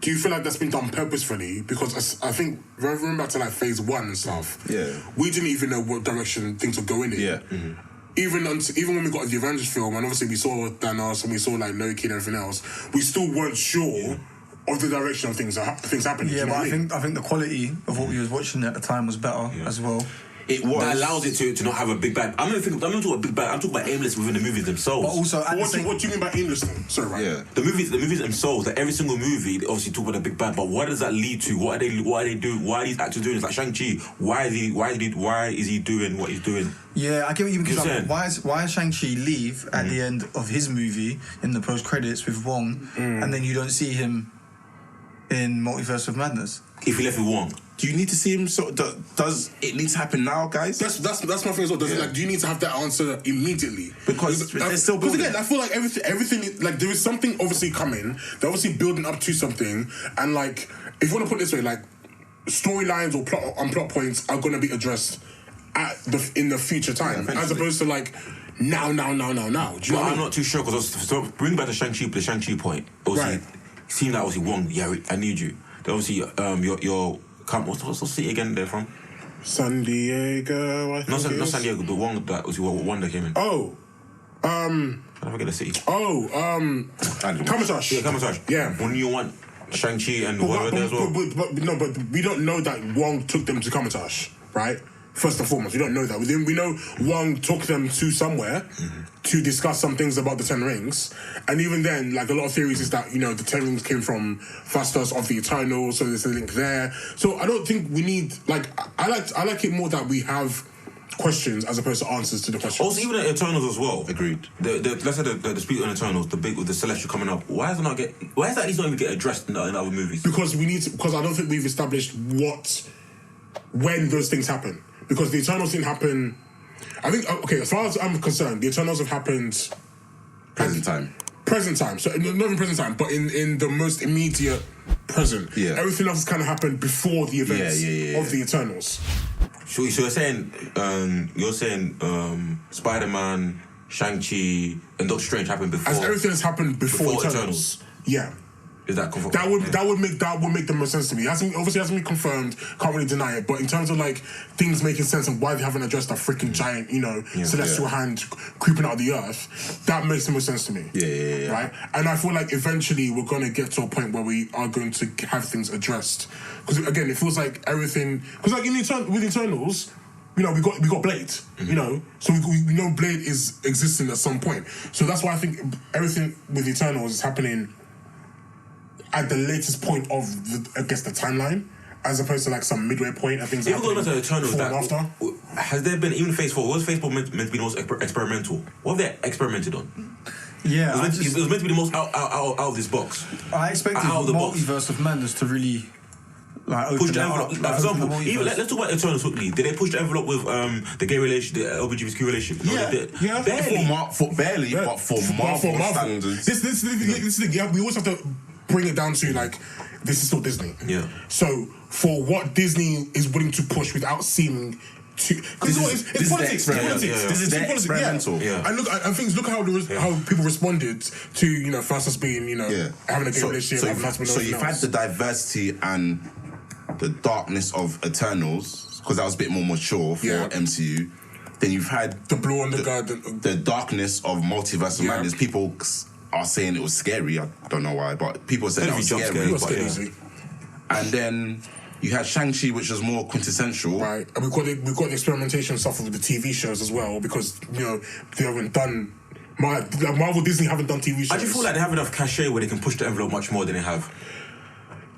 Do you feel like that's been done purposefully? Because I think remember back to Phase 1 and stuff. Yeah. We didn't even know what direction things were going in. Yeah. Mm-hmm. Even when we got the Avengers film, and obviously we saw Thanos and we saw Loki and everything else, we still weren't sure of the direction of things happening. Yeah, but I think the quality of what we was watching at the time was better as well. It was. That allows it to not have a big bang. I'm not talking about big bang. I'm talking about aimless within the movies themselves. But also, what do you mean by aimless then? Sorry, right? Yeah. The movies themselves, like every single movie, they obviously talk about the big bang. But what does that lead to? What are they doing? Why are these actors doing? It's like Shang-Chi. Why is he doing what he's doing? Yeah, I get what you mean. Because saying? why is Shang-Chi leave at the end of his movie in the post-credits with Wong, and then you don't see him in Multiverse of Madness? If he left with Wong. Do you need to see him? So does it need to happen now, guys? That's my thing as well. Does it, like, do you need to have that answer immediately? Because they're still because building. again, I feel like everything like there is something obviously coming. They're obviously building up to something, and like if you want to put it this way, like storylines or plot points are going to be addressed in the future time, as opposed to like now. Do you know what I I'm mean? not too sure because bring back the Shang-Chi point. Obviously, Right. seeing that obviously Wong. Yeah, I need you. Then obviously, your what's the city again? They're from San Diego. I think not it is. San Diego. The one that was one that came in. I forget the city. Kamatosh. Yeah, Kamatosh. Yeah. When you want Shang-Chi and whatever there as well. But we don't know that Wong took them to Kamatosh, right? First and foremost, we don't know that. We know Wong took them to somewhere to discuss some things about the Ten Rings, and even then, like a lot of theories is that the Ten Rings came from Fastos of the Eternal, so there's a link there. So I don't think we need I like it more that we have questions as opposed to answers to the questions. Also, even the Eternals as well. Agreed. Let's say the speak on Eternals, the big with the Celestial coming up. Why does that at least not even get addressed in other movies? Because I don't think we've established when those things happen. Because the Eternals didn't happen. I think as far as I'm concerned, the Eternals have happened Present time. So not even present time, but in the most immediate present. Yeah. Everything else has kind of happened before the events of the Eternals. So you're saying Spider-Man, Shang-Chi, and Doctor Strange happened before. As everything has happened before Eternals. Yeah. Is that confirmed? That would make the most sense to me. Obviously hasn't been confirmed. Can't really deny it. But in terms of like things making sense and why they haven't addressed that freaking giant, celestial hand creeping out of the earth, that makes the most sense to me. Yeah. Right. And I feel like eventually we're gonna get to a point where we are going to have things addressed. Because again, it feels like everything. Because like with Eternals. We got Blade, so we know Blade is existing at some point. So that's why I think everything with Eternals is happening at the latest point of the timeline, as opposed to like some midway point. I think. Even going back to Eternals, after. Has there been even Phase 4? Was Phase 4 meant to be the most experimental? What have they experimented on? Yeah, it was meant to be the most out of this box. I expected Multiverse of Madness to really. Like push the envelope. For example, let's talk about Eternals quickly. Did they push the envelope with the gay relationship, the LGBTQ relationship? No, yeah, they did. Yeah. Barely, but for Marvel standards. This is the thing. We always have to bring it down to like this is still Disney. Yeah. So for what Disney is willing to push without seeming to, it's politics. This is their experimental. Yeah. And look how people responded to Fastos being having a gay relationship. So you've had the diversity and the darkness of Eternals, because that was a bit more mature for MCU. Then you've had the blue on the garden, the darkness of Multiverse of Madness. People are saying it was scary. I don't know why, but people said it was scary. And then you had Shang-Chi, which was more quintessential, right? And we've got the experimentation stuff with the TV shows as well, because they haven't done. Marvel, Disney haven't done TV shows. I just feel like they have enough cachet where they can push the envelope much more than they have.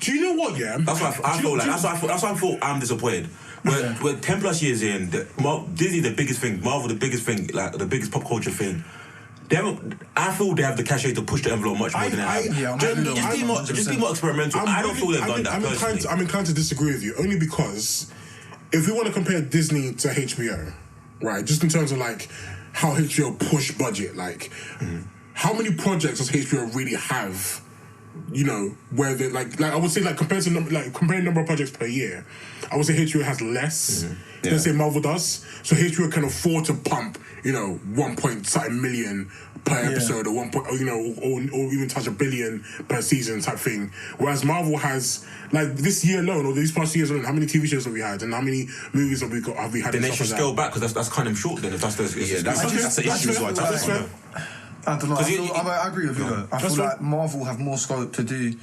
Do you know what? Yeah, that's why I feel like. That's why I thought I'm disappointed. We're 10 plus years in. Disney the biggest thing. Marvel the biggest thing. Like the biggest pop culture thing. I feel they have the cachet to push the envelope much more than they have. Just be more experimental. I don't feel they've done that. I'm inclined to disagree with you, only because if we want to compare Disney to HBO, right? Just in terms of like how HBO push budget, like how many projects does HBO really have? Where they like I would say comparing number of projects per year, I would say HBO has less than say Marvel does. So HBO can afford to pump 1.7 million per episode or or even touch $1 billion per season type thing. Whereas Marvel has this year alone or these past years alone, how many TV shows have we had and how many movies have we had? Then they should scale back because that's kind of short. Then if that's the that's the issue as well. I don't know. I agree with you though. I feel like Marvel have more scope to do.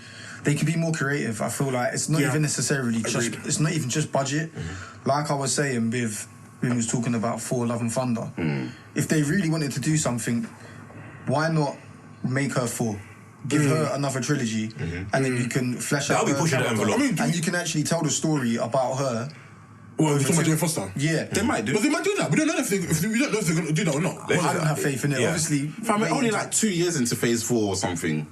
They can be more creative. I feel like it's not even necessarily just. It's not even just budget. Like I was saying with when he was talking about Thor: Love and Thunder. If they really wanted to do something, why not make her Thor? Give her another trilogy, and then you can flesh out. That'll be pushing the envelope. And you can actually tell the story about her. Well, you're talking about Jane Foster? Yeah. They might do. But they might do that. We don't know if we don't know if they're going to do that or not. Well, I don't have faith in it. Yeah. Obviously, Fam, we're only like 2 years into phase 4 or something.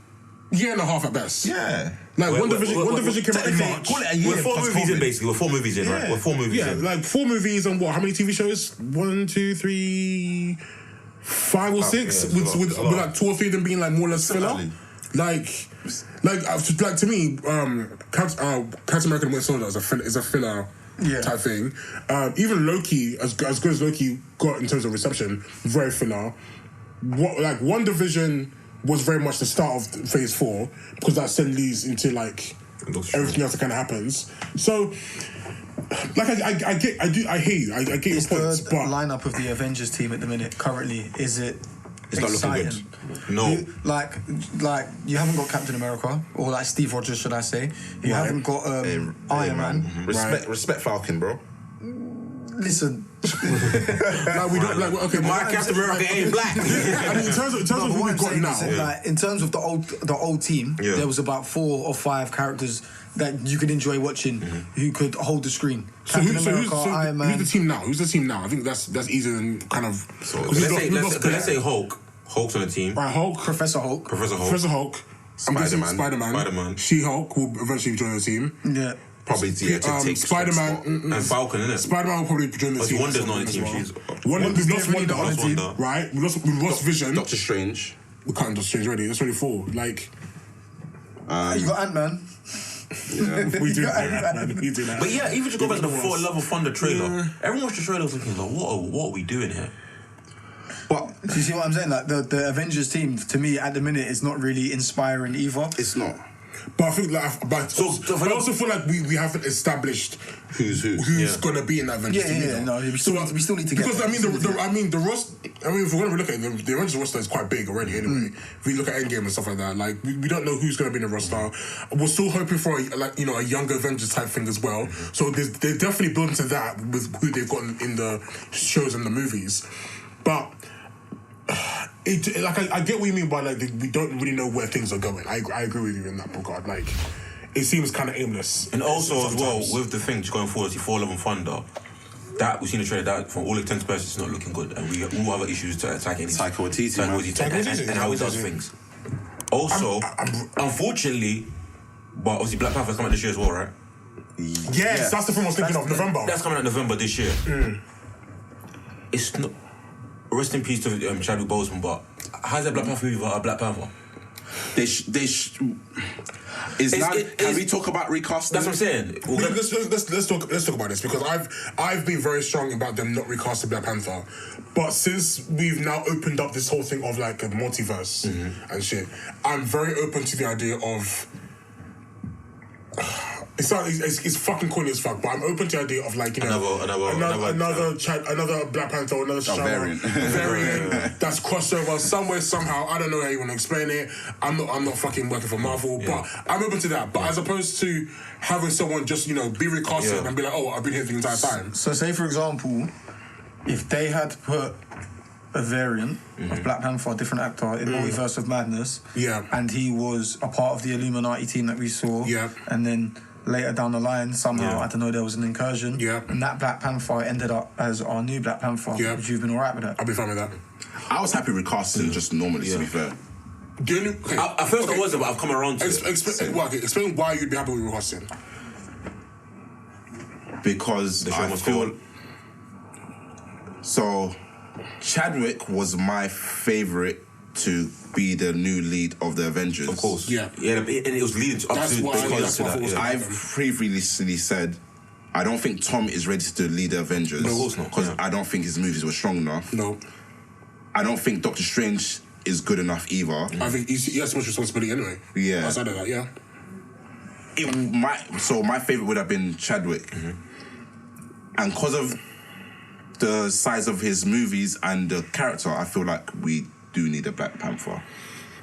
Year and a half at best. Yeah. Like One Division came out in March. Call it a year. We're 4 movies in, basically. We're 4 movies in, right? Yeah. We're 4 movies Yeah, in. like 4 movies and what? How many TV shows? 1, 2, 3, 5 or 6, yeah, with like 2 or 3 of them being like more or less filler. Like to me, Captain America: Winter Soldier is a filler type thing. Even Loki, as good as Loki got in terms of reception, very filler. One Division was very much the start of phase 4 because that then leads into like everything else that kind of happens. So, like I hear you. I get your points, the but lineup of the Avengers team at the minute currently, is it? It's not looking exciting? good. No. Like you haven't got Captain America or like Steve Rogers, should I say? You haven't got Iron Man. Respect Falcon, bro. Listen, like we don't like okay. My Captain America ain't black. I mean, in terms of what we've got now, like in terms of the old team, there was about 4 or 5 characters that you could enjoy watching who could hold the screen. Captain America, Iron Man. Who's the team now? I think that's easier than kind of. Let's say Hulk. Hulk's on the team. Right, Hulk. Professor Hulk. Spider-Man. She-Hulk will eventually join the team. Yeah. Probably to take Spider-Man and Falcon, innit? Spider-Man will probably join the team. Wonder's not on the team. We've lost Wonder, right? We've lost Vision. Doctor Strange. We can't Doctor Strange already. That's already 4. Like, you got Ant-Man. Yeah, we do that. But yeah, even to go back to the Thor: Love and Thunder trailer, everyone watched the trailer thinking like, what are we doing here? But do you see what I'm saying? Like the Avengers team, to me, at the minute, is not really inspiring either. It's not. But I think I also feel like we haven't established who's gonna be in that Avengers team. Yeah. No, we still need to get because there. The roster. I mean, if we're gonna look at it, the Avengers roster is quite big already. Anyway, if we look at Endgame and stuff like that, like we don't know who's gonna be in the roster. We're still hoping for a younger Avengers type thing as well. So they're definitely building to that with who they've got in the shows and the movies, but. I get what you mean by like we don't really know where things are going. I agree with you in that regard. Like, it seems kind of aimless. And also as well with the thing going forward, Thor: Love and Thunder, that we've seen the trailer that from all intents and purposes it's not looking good, and we all have issues to attacking Taika Waititi, and how he does things. Also, unfortunately, but obviously Black Panther's coming out this year as well, right? Yes, that's the film I was thinking of. November. That's coming out November this year. It's not. Rest in peace to Chadwick Boseman, but how's that Black Panther movie about a Black Panther? Can we talk about recasting? That's what I'm saying. Let's talk about this because I've been very strong about them not recasting Black Panther, but since we've now opened up this whole thing of like a multiverse and shit, I'm very open to the idea of. It's fucking corny as fuck, but I'm open to the idea of like another Black Panther, or another variant that's crossover somewhere somehow. I don't know how you want to explain it. I'm not fucking working for Marvel, but I'm open to that. But as opposed to having someone just be recasted and be like, oh, I've been here the entire time. So say for example, if they had put a variant of Black Panther, a different actor in Multiverse of Madness, and he was a part of the Illuminati team that we saw, and then later down the line, somehow, I don't know, there was an incursion, and that Black Panther ended up as our new Black Panther. Would you have been alright with that? I'd be fine with that. I was happy recasting just normally, to be fair. At first I wasn't, but I've come around to it. Explain why you'd be happy with recasting. Because I feel... So, Chadwick was my favourite to be the new lead of the Avengers. Of course. Yeah, and it was leading to I've previously said I don't think Tom is ready to lead the Avengers. No, of course not. Because I don't think his movies were strong enough. No. I don't think Doctor Strange is good enough either. I think he has so much responsibility anyway. Yeah. Outside of that, yeah. My favourite would have been Chadwick. And because of the size of his movies and the character, I feel like we do need a Black Panther.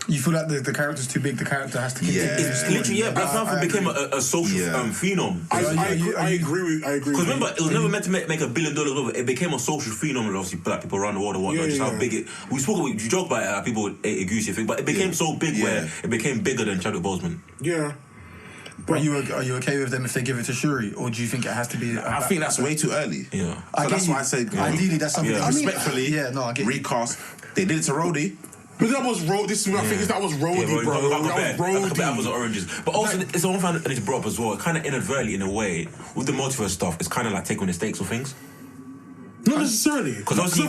You feel like the character's too big, the character has to keep It's literally, Black Panther became a social phenom. I agree. Because remember, it was never meant to make $1 billion, but it became a social phenom, and obviously black people around the world and whatnot, just how big it... We joke about it, people ate a goosey thing, but it became so big where it became bigger than Chadwick Boseman. Yeah. Are you okay with them if they give it to Shuri, or do you think it has to be? I think that's way too early. Yeah, so that's why I said ideally that's something. Respectfully, I get recast. They did it to Rhodey. But that was This is what I think. That was Rhodey, bro. That was Rhodey. Apples and oranges. But also, it's the one thing I need to brought up as well. Kind of inadvertently, in a way, with the multiverse stuff, it's kind of like taking the stakes of things. Not necessarily. Because obviously,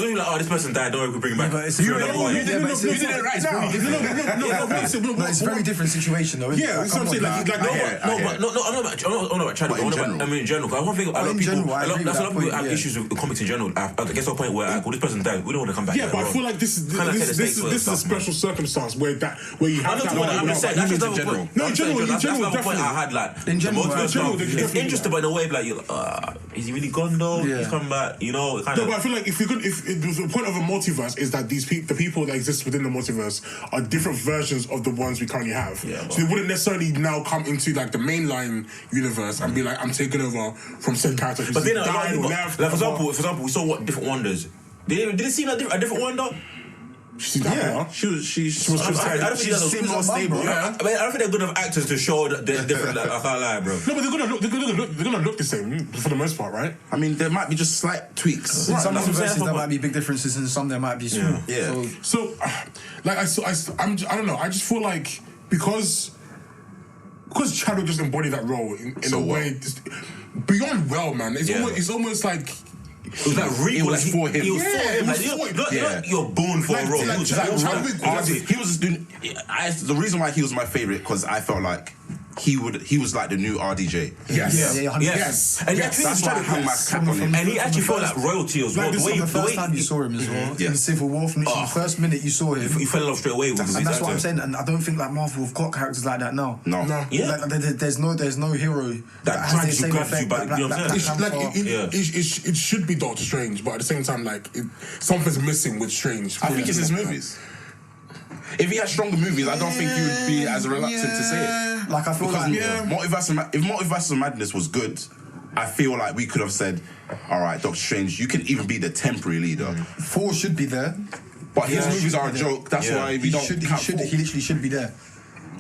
you're like, this person died, don't worry, we bring him back. But it's you did it right now. No, it's a very different situation, though. Yeah, that's what I'm saying. I'm not about Chadwick. I mean, in general. Because I think a lot of people have issues with comics in general. I guess to a point where this person died, we don't want to come back. Yeah, but I feel like this is a special circumstance where you have that. That's just general. No, in general, that's the point I had. Like, in general, it's interesting, but in a way, like, is he really gone though? He's coming back. You know, but I feel like if the point of a multiverse is that the people that exist within the multiverse are different versions of the ones we currently have. Yeah, so they wouldn't necessarily now come into like the mainline universe and be like, I'm taking over from said character. But then, for example, we saw what Different Wonders. Did it seem like a different Wonder? She was more stable. I don't think they're good enough actors to show the different. I can't lie, bro. No, but they're gonna look the same for the most part, right? I mean, there might be just slight tweaks. In some universes there might be big differences, and some there might be small. Yeah. So, like, I don't know. I just feel like because Chadwick just embodied that role in a way beyond well, man. It's almost like. It was like real. It was for him. He was for him. You're born for a role. He was doing. The reason why he was my favorite because I felt like he was like the new RDJ. Yes. And that's why I hung my cap on him. And he actually felt like royalty as well. The first time you saw him as well in Civil War, from the first minute you saw him, you fell in love straight away with him. And that's what I'm saying. And I don't think like Marvel have got characters like that now. No. Yeah. There's no hero that has the same effect. It should be Doctor Strange, but at the same time, like something's missing with Strange. I think it's his movies. If he had stronger movies, I don't think he would be as reluctant to say it. Like I feel if Multiverse of Madness was good, I feel like we could have said, all right, Doctor Strange, you can even be the temporary leader. Thor should be there, but his movies are a joke. That's why we don't. He literally should be there.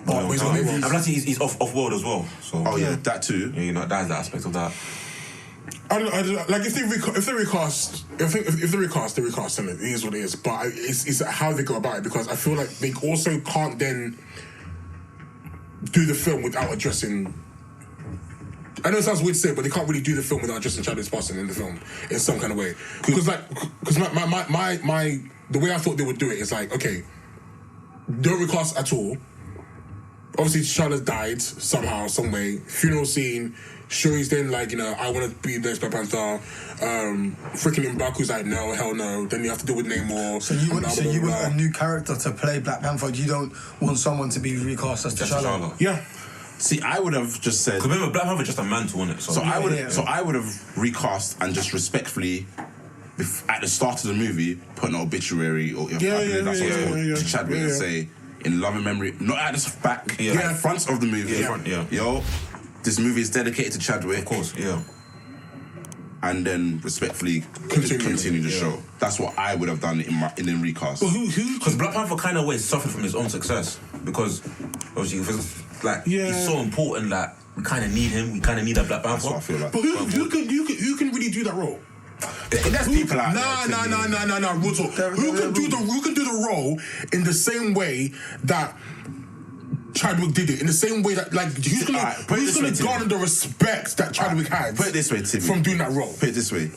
I'm glad he's off world as well. So that too. Yeah, that's the aspect of that. I don't know, like if they recast, they recast, and it is what it is. But it's how they go about it, because I feel like they also can't then do the film without addressing. I know it sounds weird to say, but they can't really do the film without addressing Chadwick Boseman in the film in some kind of way. Because my the way I thought they would do it is like, okay, don't recast at all. Obviously, T'Challa's died somehow, some way. Funeral scene. Shuri's then like, I want to be the next Black Panther. Freaking M'Baku's like, no, hell no. Then you have to deal with Namor. So you want a new character to play Black Panther? You don't want someone to be recast as T'Challa? Yeah. See, I would have just said. Because remember, Black Panther just a mantle, wasn't it? So I would have recast and just respectfully, at the start of the movie, put an obituary or to Chadwick and say, in love and memory, not at the back, at the front of the movie. Yo, this movie is dedicated to Chadwick. Of course, and then respectfully continue the show. That's what I would have done in the recast. Because Black Panther kind of ways suffered from his own success, because obviously he's so important that we kind of need him. We kind of need a Black Panther. That's what I feel like. But who can really do that role? There's people out there. No. Real talk. Who can do the role in the same way that Chadwick did it? In the same way that, who's gonna garner the respect that Chadwick had? Put it this way, Timmy. From doing that role. Put it this way.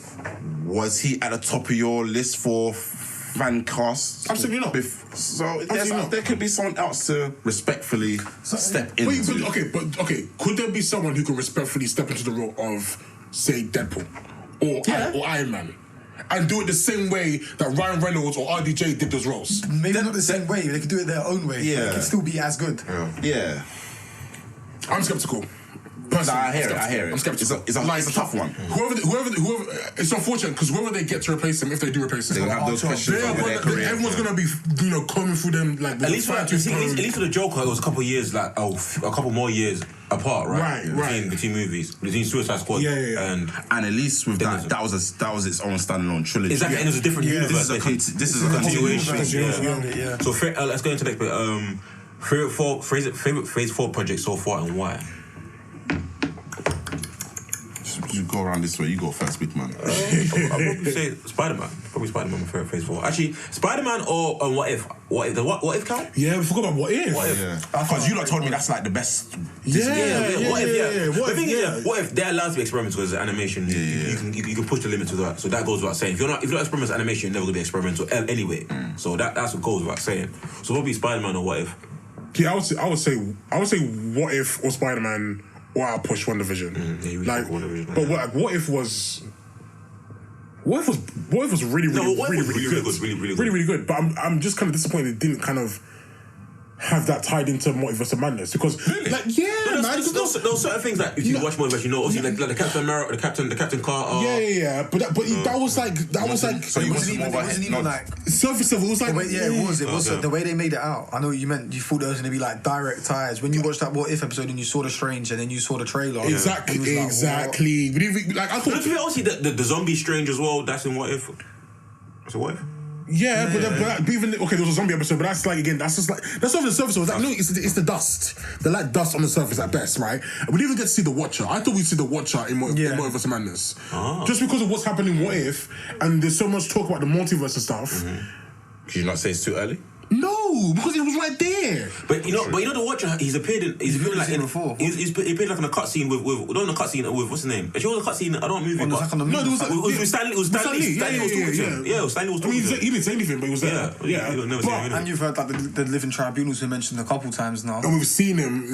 Was he at the top of your list for fan cast? Absolutely not. So there could be someone else to respectfully step in. Okay. Could there be someone who could respectfully step into the role of, say, Deadpool or Iron Man, and do it the same way that Ryan Reynolds or RDJ did those roles? Maybe not the same way. They could do it their own way. Yeah, it can still be as good. Yeah. I'm skeptical. Personally, I hear it. I'm skeptical. It's a tough one. Whoever, it's unfortunate because whoever they get to replace him, if they do replace him, they're gonna have those questions over their career. Everyone's gonna be, combing through them like. At least for the Joker, it was a couple years, a couple more years apart, right? Between movies, between Suicide Squad, and at least with that was its own standalone trilogy. Exactly, and it's a different universe. This is a continuation. So let's go into the next bit. Favorite Phase 4 project so far and why? You go around this way. You go first, big man. I'll probably say Spider-Man. Probably Spider-Man, my favorite Phase 4. Actually, Spider-Man or What If? What If count? Yeah, we forgot about What If. Because you lot told me that's like the best. What If? What If they're allowed to be experimental because it's animation? You can push the limits with that. So that goes without saying. If you're not experimental animation, you're never gonna be experimental anyway. So that's what goes without saying. So what would be Spider-Man or What If? Yeah, I would say What If or Spider-Man. Or I'll push WandaVision. What If was really good. But I'm just kind of disappointed it didn't kind of have that tied into Multiverse of Madness because there were certain things that if you watch Multiverse, obviously like the Captain America, the Captain Carter. But that was like So it wasn't even like surface level. It was like it was the way they made it out. I know what you meant. You thought there was going to be like direct ties when you watched that What If episode and you saw the Strange and then you saw the trailer. Exactly. But even, like I thought, obviously the zombie Strange as well. That's in What If. So What If? Yeah, but even there was a zombie episode, but that's like again, that's just like that's over the surface. It was like no, it's the dust. They're like dust on the surface at best, right? And we didn't even get to see the Watcher. I thought we'd see the Watcher in Multiverse of Madness, just because of what's happening in What If, and there's so much talk about the multiverse and stuff. Could you not say it's too early? No, because it was right there. But you know the Watcher. He's appeared like in before. He appeared like in a cutscene with not in a cutscene with what's his name? Actually, it was a cutscene. I don't know movie. It was Stanley. It was Stanley. Stanley was talking to him. Yeah, Stanley was talking to him. He didn't say anything, but he was there. And you've heard like the living tribunals who mentioned a couple times now. And we've seen him,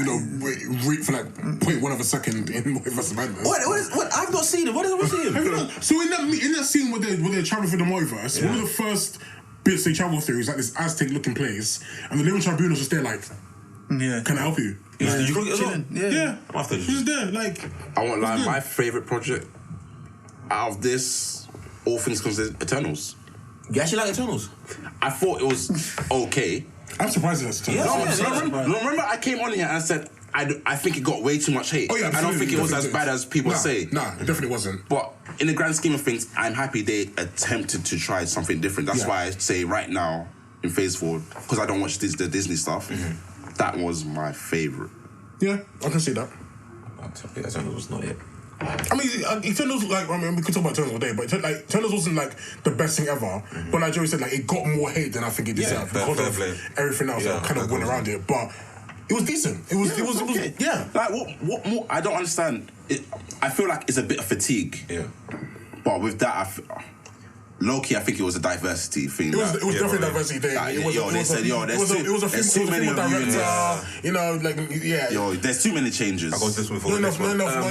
for like 0.1 of a second in Multiverse of Madness. What? I've not seen him. What have I seen him? So in that scene where they're traveling through the multiverse, one of the first bits they travel through is like this Aztec-looking place, and the living tribunal's just there like, can I help you? Did you look at it? Yeah. He's there, like. I won't lie, my favourite project out of this, all things considered, Eternals. You actually like Eternals? I thought it was okay. I'm surprised it's Eternals. Remember I came on here and said, I think it got way too much hate. I don't think it was as bad as people say. Nah, it definitely wasn't. But in the grand scheme of things, I'm happy they attempted to try something different. That's why I say right now, in Phase 4, because I don't watch the Disney stuff, that was my favourite. Yeah, I can see that. Eternals was not it. I mean, Eternals, we could talk about Eternals all day, but Eternals wasn't like the best thing ever. But like Joey said, it got more hate than I think it deserved because of everything else that kind of went around it. But it was decent. It was okay. Yeah. Like what more? I don't understand. I feel like it's a bit of fatigue. Yeah. But with that, low-key, I think it was a diversity thing. It was definitely a diversity thing. There's too many director. Yo, there's too many changes. I got this one for not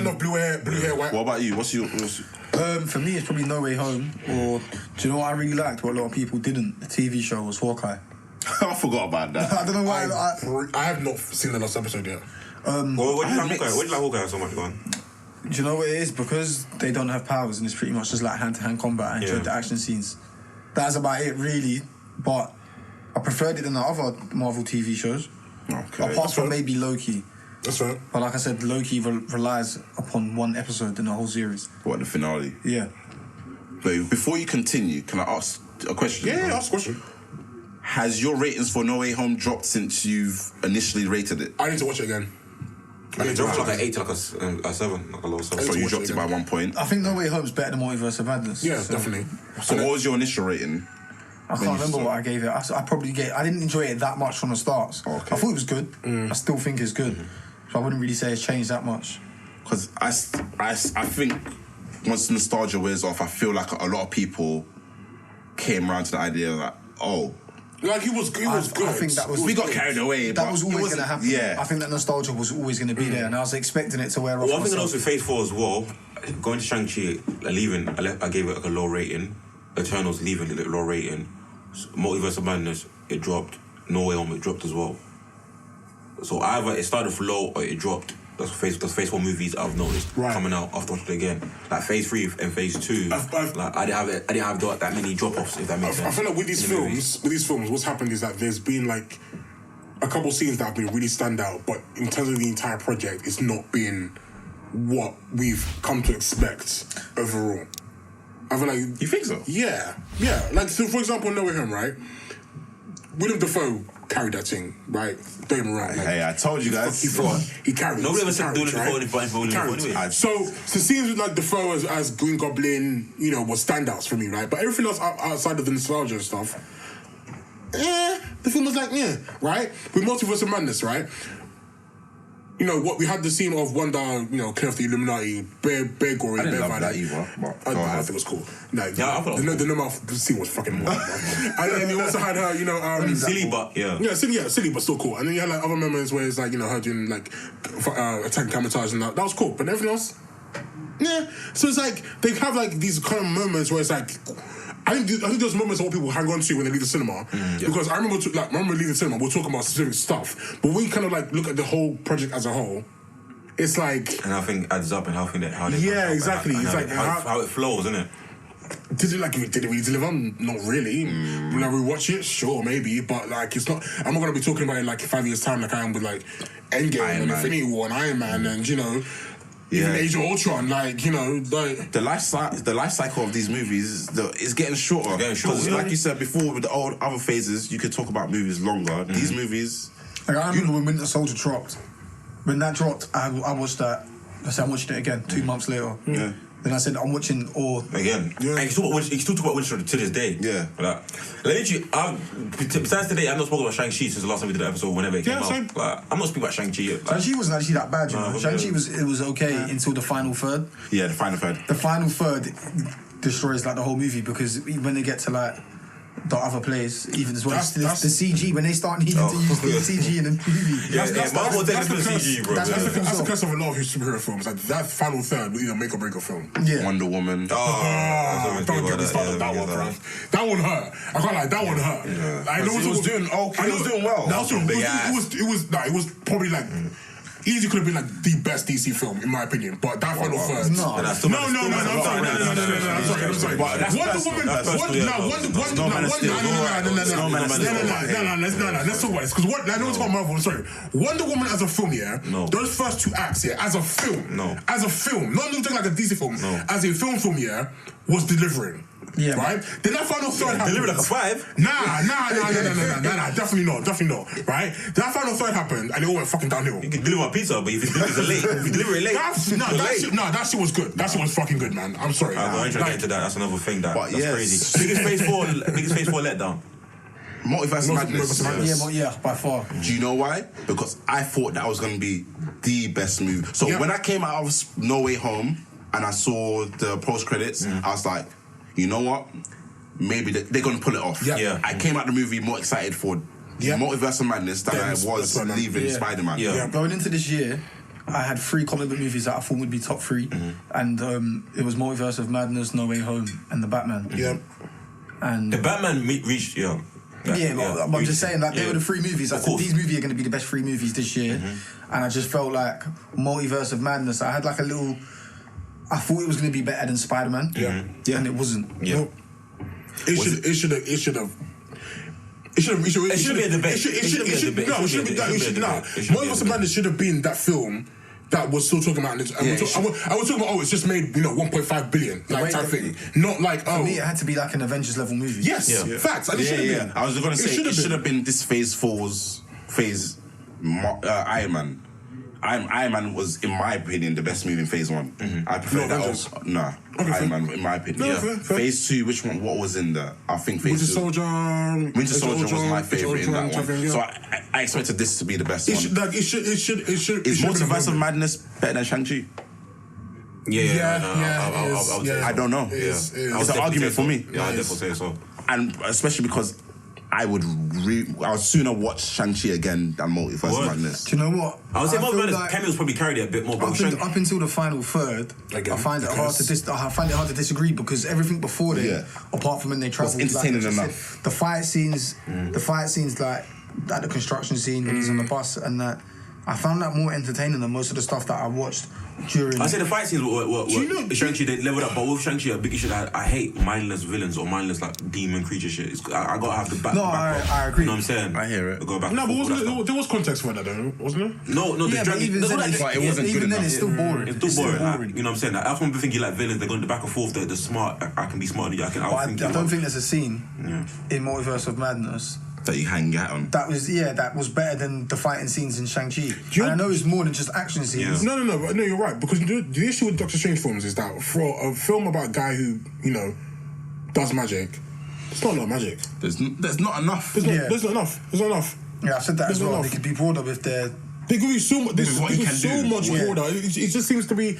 enough blue hair, white. What about you? What's your? For me, it's probably No Way Home. Or do you know what I really liked? What a lot of people didn't. The TV show was Hawkeye. I forgot about that. I don't know why. I have not seen the last episode yet. What do you like Hawkeye so much, man? Do you know what it is? Because they don't have powers and it's pretty much just like hand-to-hand combat. I enjoyed the action scenes. That's about it, really. But I preferred it than the other Marvel TV shows. Okay. Apart from maybe Loki. That's right. But like I said, Loki relies upon one episode in the whole series. What, the finale? Yeah. But before you continue, can I ask a question? Yeah, ask a question. Has your ratings for No Way Home dropped since you've initially rated it? I need to watch it again. I need to watch like an 8 to like a 7, like a low 7. So you dropped it by 1 point. I think No Way Home's better than Multiverse of Madness. Yeah, definitely. So what was your initial rating? I can't remember what I gave it. I didn't enjoy it that much from the start. Okay. I thought it was good. I still think it's good. So I wouldn't really say it's changed that much. Because I think once nostalgia wears off, I feel like a lot of people came around to the idea that, he was good. I think that was... We got carried away. That was always going to happen. Yeah. I think that nostalgia was always going to be there, and I was expecting it to wear off. One thing also with Phase 4 as well, going to Shang-Chi, leaving, I gave it a low rating. Eternals leaving a low rating. Multiverse of Madness, it dropped. No Way Home, it dropped as well. So either it started low or it dropped. those Phase 4 movies I've noticed coming out after watching it again. Like Phase 3 and Phase 2. I didn't have that many drop-offs, if that makes sense. I feel like with these films, what's happened is that there's been like a couple scenes that have been really stand out, but in terms of the entire project, it's not been what we've come to expect overall. I feel like... You think so? Yeah. Like, so for example, No Way Home, right? William Dafoe carried that thing, right? Don't get me wrong. Like, hey, I told you guys. He carried. Nobody ever said William Dafoe anyway. So scenes with like Dafoe as Green Goblin, was standouts for me, right? But everything else outside of the nostalgia and stuff, the film was like, right? With Multiverse of Madness, right? What we had the scene of Wanda, clear off the Illuminati, bare gory, I didn't bare love that either. I think it was cool. No, the normal scene was fucking more. And then you also had her, silly, but silly, but still cool. And then you had like other moments where it's like her doing like attacking camouflage and that was cool. But everything else, So it's like they have like these kind of moments where it's like. I think those moments are what people hang on to when they leave the cinema. Because I remember leaving the cinema, we're talking about specific stuff. But when you kind of like look at the whole project as a whole, it's like... And how things adds up and how exactly. It's like how it flows, isn't it? Did it really deliver? Not really. Will I rewatch it? Sure, maybe. But like, it's not... I'm not going to be talking about it like 5 years' time like I am with like Endgame and Infinity War and Iron Man and, even Age of Ultron, like the life cycle of these movies is getting shorter. Because, like you said before, with the old other phases, you could talk about movies longer. These movies, like, I remember when Winter Soldier dropped. When that dropped, I watched that. I said I'm watching it again 2 months later. Yeah. Then I said I'm watching again. Yeah. And you still talk about Winter to this day. Yeah. Like literally, besides today, I've not spoken about Shang-Chi since the last time we did the episode. Whenever it came out, like, I'm not speaking about Shang-Chi. Like, Shang-Chi wasn't actually that bad. Shang-Chi was okay until the final third. Yeah, the final third. The final third destroys like the whole movie because when they get to like the other place, even as well as the CG, when they start needing to use the CG in the movie. That's the curse of a lot of superhero films. Like that final third will either make or break a film. Yeah. Wonder Woman. Don't get me started on that one, bro. That one hurt. I can't lie, that one hurt. It was doing okay. It was doing well. It was probably like easy could have been like the best DC film in my opinion, but that final third. No, I'm sorry. Let's talk about this because what? I know it's about Marvel. Sorry, Wonder Woman as a film, those first 2 acts, as a film, not even like a DC film, as a film, was delivering. Yeah, right. Then that final third happened. Delivered like a 5. Nah. Definitely not. Right. That final third happened, and it all went fucking downhill. You can deliver a pizza, but if you deliver it late, that shit was good. That shit was fucking good, man. I'm sorry. I ain't trying to get into that. That's another thing that's crazy. Biggest Phase 4 letdown. Multiverse of Madness. Yeah, by far. Do you know why? Because I thought that was going to be the best movie. So when I came out of No Way Home and I saw the post credits, I was like, you know what? Maybe they're going to pull it off. Yeah. I came out the movie more excited for Multiverse of Madness than I was leaving Spider-Man. Yeah. Going into this year, I had 3 comic book movies that I thought would be top 3. And it was Multiverse of Madness, No Way Home, and The Batman. Yeah. And the Batman reached, but I'm just saying that they were the 3 movies. I think these movies are going to be the best 3 movies this year. And I just felt like Multiverse of Madness, I had like a little... I thought it was going to be better than Spider-Man. And it wasn't. Yeah. It should have. It should be a debate. Multiverse of Madness should have been that film that was still talking about this. I was talking about, it's just made 1.5 billion type thing. Not like For me, it had to be like an Avengers level movie. Yes, facts. And it should have been. I was going to say it should have been this Phase 4's Iron Man. Iron Man was, in my opinion, the best movie in Phase 1. I prefer that. Iron Man, in my opinion. Phase 2, which one? What was in there? I think Phase 2. Winter Soldier was my favorite in that one. So I expected this to be the best one. Is Multiverse of Madness better than Shang-Chi? I don't know. It's an argument for me. Yeah, I definitely say so. And especially because I would sooner watch Shang-Chi again than Multiverse of Madness. Do you know what? I would say Multiverse cameos probably carried it a bit more. Up until the final third, I find it hard to disagree because everything before then, apart from when they travel, was entertaining enough. The fight scenes like the construction scene when he's on the bus and that. I found that more entertaining than most of the stuff that I watched during. I say the fight scenes were Shang-Chi, they leveled up, but with Shang-Chi, a big issue that I hate mindless villains or mindless like demon creature shit. I gotta have the back. No, I agree. You know what I'm saying? I hear it. Go back. No, but there was context for that though, wasn't there? No, the but dragon. even then, it wasn't good enough. It's still boring. It's still boring. Like, you know what I'm saying? Like, I often think you like villains. They're going the back and forth. They're smart. I can be smarter than you. I don't think there's a scene in Multiverse of Madness that you hang out on. That was better than the fighting scenes in Shang-Chi. And I know it's more than just action scenes. No, you're right. Because the issue with Doctor Strange films is that for a film about a guy who, does magic, it's not a lot of magic. There's not enough. There's not enough. Yeah, I said that as well. They could be broader with their... They give you so much. This is so much broader. It just seems to be...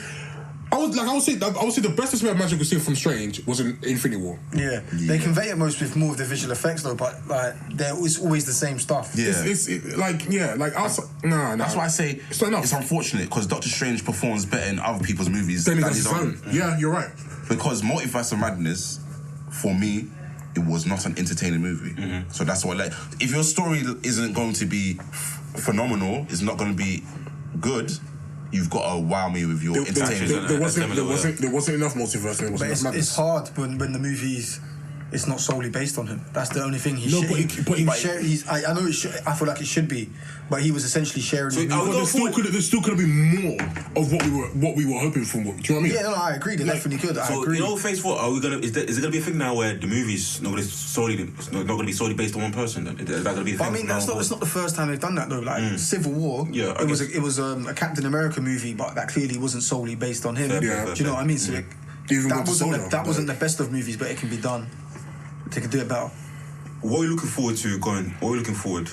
I would say the best display of magic we've seen from Strange was in Infinity War. Yeah. They convey it most with more of the visual effects though, but like it's always the same stuff. Yeah, no. That's why I say it's not enough. It's unfortunate because Doctor Strange performs better in other people's movies than his own. Yeah, you're right. Because Multiverse of Madness, for me, it was not an entertaining movie. Mm-hmm. So that's what if your story isn't going to be phenomenal, it's not going to be good. You've got to wow me with your entertainment. There wasn't enough multiverse. There wasn't enough madness. It's hard when the movie's it's not solely based on him. That's the only thing I know it should. I feel like it should be, but he was essentially sharing. So there still could have been more of what we were hoping for. Do you know what I mean? Yeah, no, I agree. They definitely could. I agree. Phase 4. Are we gonna? Is it gonna be a thing now where the movie's not gonna be solely based on one person? Then is that gonna be a thing? I mean, that's not the first time they've done that though. Like Civil War. Yeah, it was a Captain America movie, but that clearly wasn't solely based on him. Do you know what I mean? So that wasn't the best of movies, but it can be done. They can do it better. What are you looking forward to going? What are you looking forward?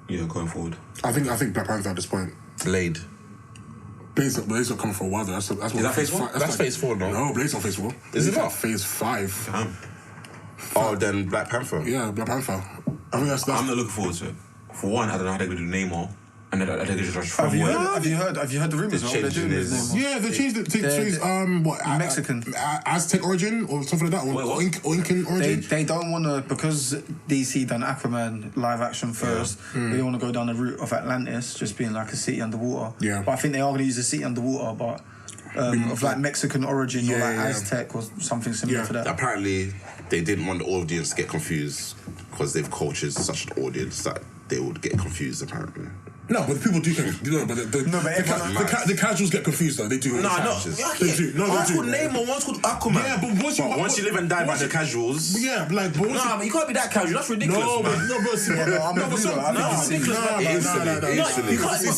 Yeah, going forward. I think Black Panther at this point. Blade. Blade's not coming for a while though. Is that phase 4? That's phase 4, no? No, Blade's not phase 4. Is it not? Phase 5. Oh, then Black Panther. Yeah, Black Panther. I think that's. I'm not looking forward to it. For one, I don't know how they're going to do Namor. And then I think it's just have you heard the rumors? They're doing this. Yeah, they changed it to Mexican Aztec origin or something like that, or Incan origin. They don't want to, because DC done Aquaman live action first. They want to go down the route of Atlantis just being like a city underwater. Yeah, but I think they are going to use a city underwater, but of like Mexican origin or like Aztec or something similar to that. Apparently, they didn't want the audience to get confused because they've cultured such an audience that they would get confused. Apparently. No, but people do get confused. The casuals get confused though. They do. They do. One's called Namor, one's called Aquaman. Yeah, but once you live and die by the casuals. Yeah, like. But you can't be that casual. That's ridiculous. I'm ridiculous.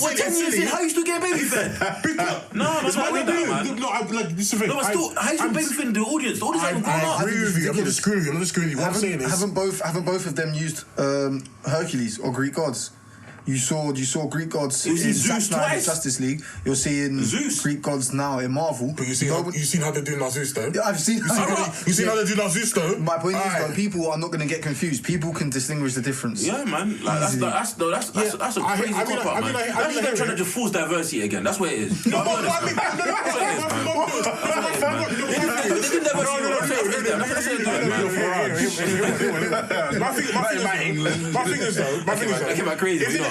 Wait, 10 years in, how you still get baby fed? No, that's not with that, man. No, like this is the thing. No, but still, how you still baby fed the audience? The audience haven't grown up. I agree with you. I'm not screwing you. What I'm saying is, haven't both of them used Hercules or Greek gods? You saw Greek gods in Zeus twice. Justice League. You're seeing Zeus. Greek gods now in Marvel. But you seen how they do Zeus though. Yeah, I've seen. You seen how they do Zeus though. My point is though, people are not going to get confused. People can distinguish the difference. Yeah, man. Like that's a crazy cop out, man. That's just them trying to just force diversity again. That's what it is. No, but I mean, my thing is though.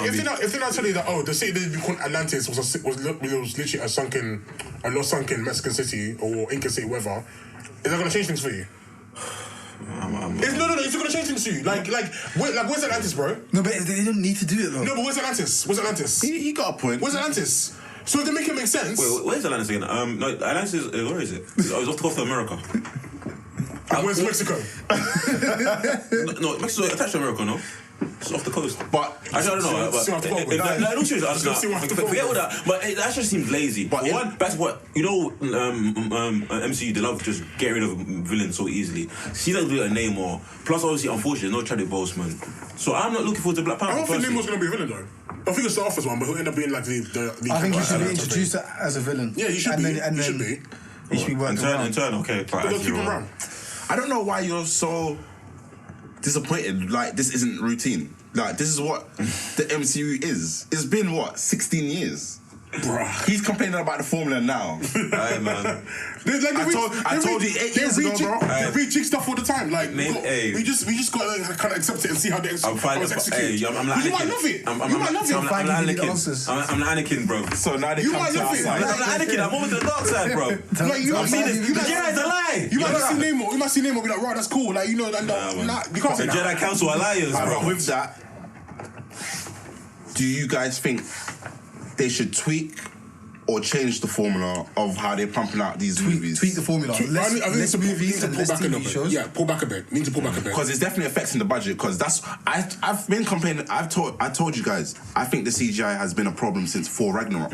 If they're not telling you that, the city they called Atlantis was literally a lost sunken Mexican city or Inca city, whatever, is that going to change things for you? It's not going to change things for you. Where's Atlantis, bro? No, but they don't need to do it though. No, but where's Atlantis? He got a point. Where's Atlantis? So if they make it make sense. Wait, where's Atlantis again? No, Atlantis is where is it? It's off the coast of America. Where's Mexico? No, Mexico attached to America, no? It's off the coast. But actually, I don't know. Forget all that. But that just seems lazy. But that's what MCU, they love just get rid of villains so easily. She doesn't do a name or plus obviously unfortunately no Chadwick Boseman. So I'm not looking forward to Black Panther. I don't think Nemo's gonna be a villain though. I think he'll start off as one, but he'll end up being like the I think he should be introduced as a villain. Yeah, he should be. He should be working in turn, okay. They'll keep him around. I don't know why you're so disappointed. Like, this isn't routine. Like, this is what the MCU is. It's been, 16 years? Bruh. He's complaining about the formula now. Aye, man. I told you 8 years ago, bro. They rejig stuff all the time. Like we just got to kind of accept it and see how they execute. You might love it. I'm You might love it. I'm Anakin, bro. So now they You come might to love our it. side. I'm Anakin. I'm over to the dark side, bro. Like, you might see this. The Jedi's a lie. You might see Nemo. You might see Nemo be like, right, that's cool. Like, you know, and you can't The say Jedi Council are liars, bro. But with that, do you guys think they should tweak or change the formula of how they're pumping out these movies? Tweak the formula. Less movies and less TV shows. Yeah, pull back a bit. Need to pull back a bit. Because it's definitely affecting the budget. Because I've been complaining. I told you guys. I think the CGI has been a problem since Thor Ragnarok,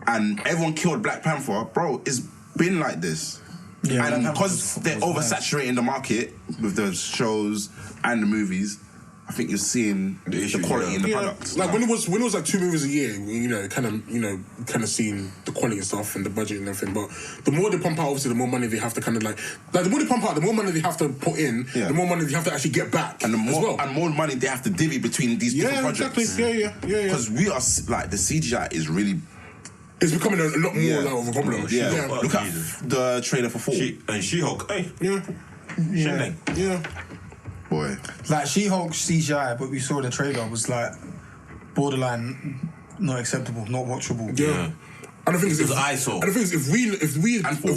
and everyone killed Black Panther, bro. It's been like this. Yeah, and because they're oversaturating the market with the shows and the movies, I think you're seeing the quality in the product. Like when it was like 2 movies a year, kind of seeing the quality and stuff and the budget and everything. But the more they pump out, obviously, the more money they have to kind of like the more they pump out, the more money they have to put in, the more money they have to actually get back, and the more as well. and more money they have to divvy between these different projects. Exactly. Yeah. Because we are like the CGI is really. It's becoming a lot more of a problem. Yeah. Look at the trailer for Thor. And She-Hulk. Hey. Yeah. Boy. Like She-Hulk CGI, but we saw the trailer was like borderline not acceptable, not watchable. Yeah. And the thing is, if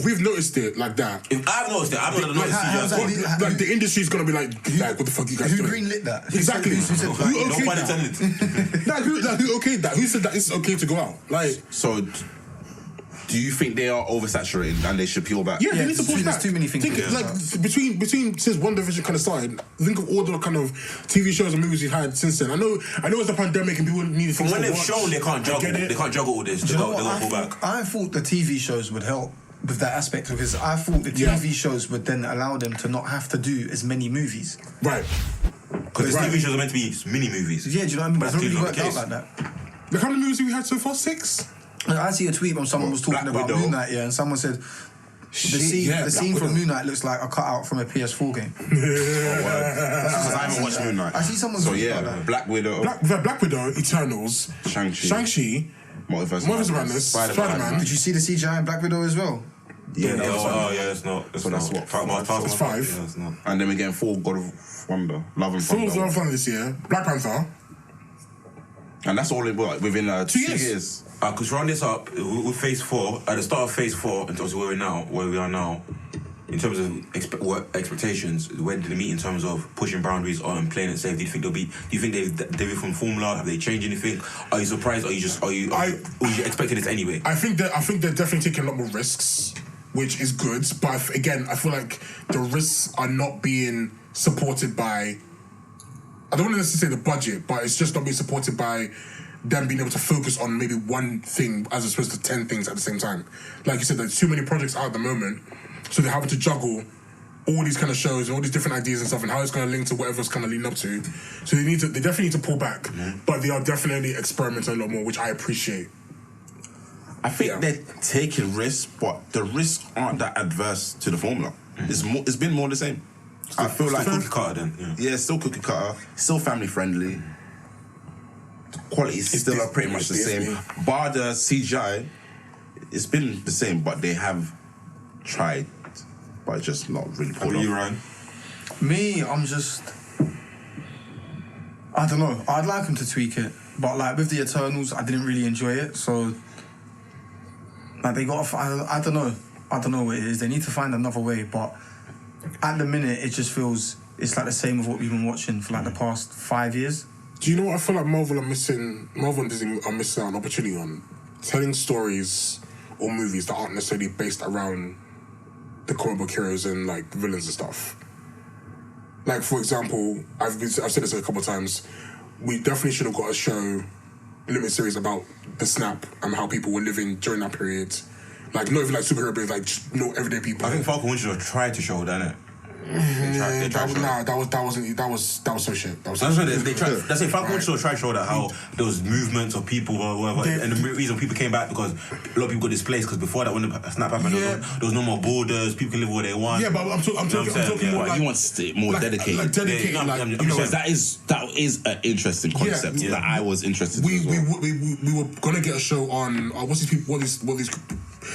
we've noticed it like that, if I've noticed it, I'm not noticed CGI. Like the industry's gonna be like, what the fuck you guys doing? Who greenlit that? Exactly. Who okayed that? Who okayed that? Who said that it's okay to go out? Like, so. Do you think they are oversaturated and they should peel back? Yeah, they need to push back. There's too many things. Between since One Division kind of started, think of all the kind of TV shows and movies we've had since then. I know it's the pandemic and people needed things. From when to they've watch. shown, they can't juggle. They can't juggle all this. They got pull back. I thought the TV shows would help with that aspect because I thought the TV shows would then allow them to not have to do as many movies. Right. Because TV shows are meant to be mini movies. Yeah, do you know what I mean? But it's not really worked out like that. How many movies have we had so far? 6? I see a tweet when someone was talking about Moon Knight, and someone said the scene from Moon Knight looks like a cutout from a PS4 game. I haven't watched Moon Knight. I see someone talking about that. Black Widow, Eternals, Shang-Chi, Multiverse of Madness, Spider-Man. Did you see the CGI in Black Widow as well? Yeah, it's not. So that's what? It's 5. Yeah, it's not. And then we're getting 4 God of Wonder, Love and Thor's Thunder. Love and Thunder this year. Black Panther. And that's all within 2 years. Because round this up, with Phase 4, at the start of Phase 4, and to where we are now, in terms of expectations, where did they meet in terms of pushing boundaries and playing it safe? Do you think they've deviated from formula? Have they changed anything? Are you surprised? Or you expecting this anyway? I think they're definitely taking a lot more risks, which is good. But again, I feel like the risks are not being supported by. I don't want to necessarily say the budget, but it's just not being supported by them being able to focus on maybe one thing as opposed to 10 things at the same time. Like you said, there's too many projects out at the moment, so they're having to juggle all these kind of shows and all these different ideas and stuff and how it's going to link to whatever's kind of leading up to. So they definitely need to pull back, but they are definitely experimenting a lot more, which I appreciate. I think they're taking risks, but the risks aren't that adverse to the formula. It's been more the same. I feel like cookie cutter then. Yeah, still cookie cutter, still family friendly. The quality is still pretty much the same. Bar the CGI, it's been the same, but they have tried, but just not really pulled off. Ryan? Me, I'm just. I don't know. I'd like them to tweak it, but like with the Eternals, I didn't really enjoy it. So, like they got. I don't know. I don't know what it is. They need to find another way, but. At the minute, it just feels it's like the same of what we've been watching for like the past 5 years. Do you know what I feel like Marvel and Disney are missing out an opportunity on? Telling stories or movies that aren't necessarily based around the comic book heroes and like villains and stuff. Like for example, I've said this a couple of times. We definitely should have got a show, limited series about the Snap and how people were living during that period. Like, not even like superhero, but like just everyday people. I think Falcon Winter have tried to show that, innit? That was so shit. That was they tried. That's it. Falcon Show tried to show that how there was movements of people or whatever, and the reason people came back because a lot of people got displaced because before that when the snap happened, there was no more borders. People can live where they want. Yeah, but I'm talking more like you want to stay more dedicated. Like dedicated. That is an interesting concept that I was interested in. We were gonna get a show on what's these people? What these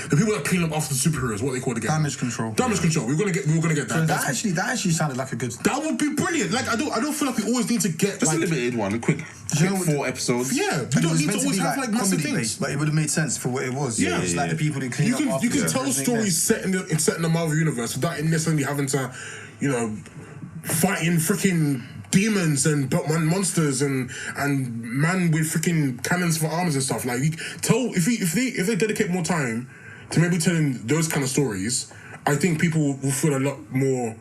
the people that clean up after the superheroes? What are they called again? Damage control. Damage control. We were gonna get that. So that actually sounded like a good. That would be brilliant. Like I don't feel like we always need to get just a limited one, a quick 4 episodes. Yeah, we don't need to always have like massive things. Based, but it would have made sense for what it was. Yeah, it's like the people who clean up. You can tell stories set in the Marvel universe without necessarily having to, fighting freaking demons and monsters and man with freaking cannons for arms and stuff. Like, if they dedicate more time to maybe telling those kind of stories, I think people will feel a lot more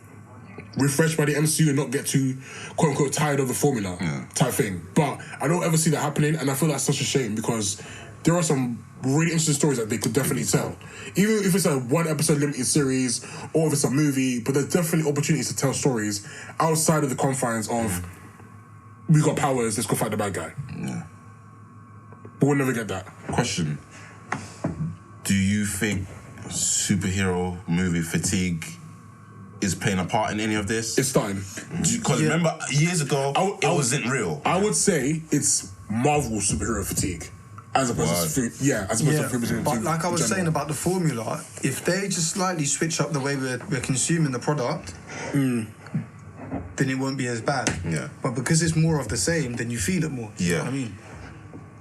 refreshed by the MCU and not get too quote unquote tired of the formula type thing. But I don't ever see that happening, and I feel that's such a shame because there are some really interesting stories that they could definitely tell. Even if it's a 1 episode limited series or if it's a movie, but there's definitely opportunities to tell stories outside of the confines of we got powers, let's go fight the bad guy. Yeah. But we'll never get that. Question. Do you think superhero movie fatigue is playing a part in any of this? It's starting. Because remember, years ago, it wasn't real. I would say it's Marvel superhero fatigue. As opposed to but like I was saying about the formula, if they just slightly switch up the way we're consuming the product, then it won't be as bad. Yeah. But because it's more of the same, then you feel it more. Yeah. You know what I mean?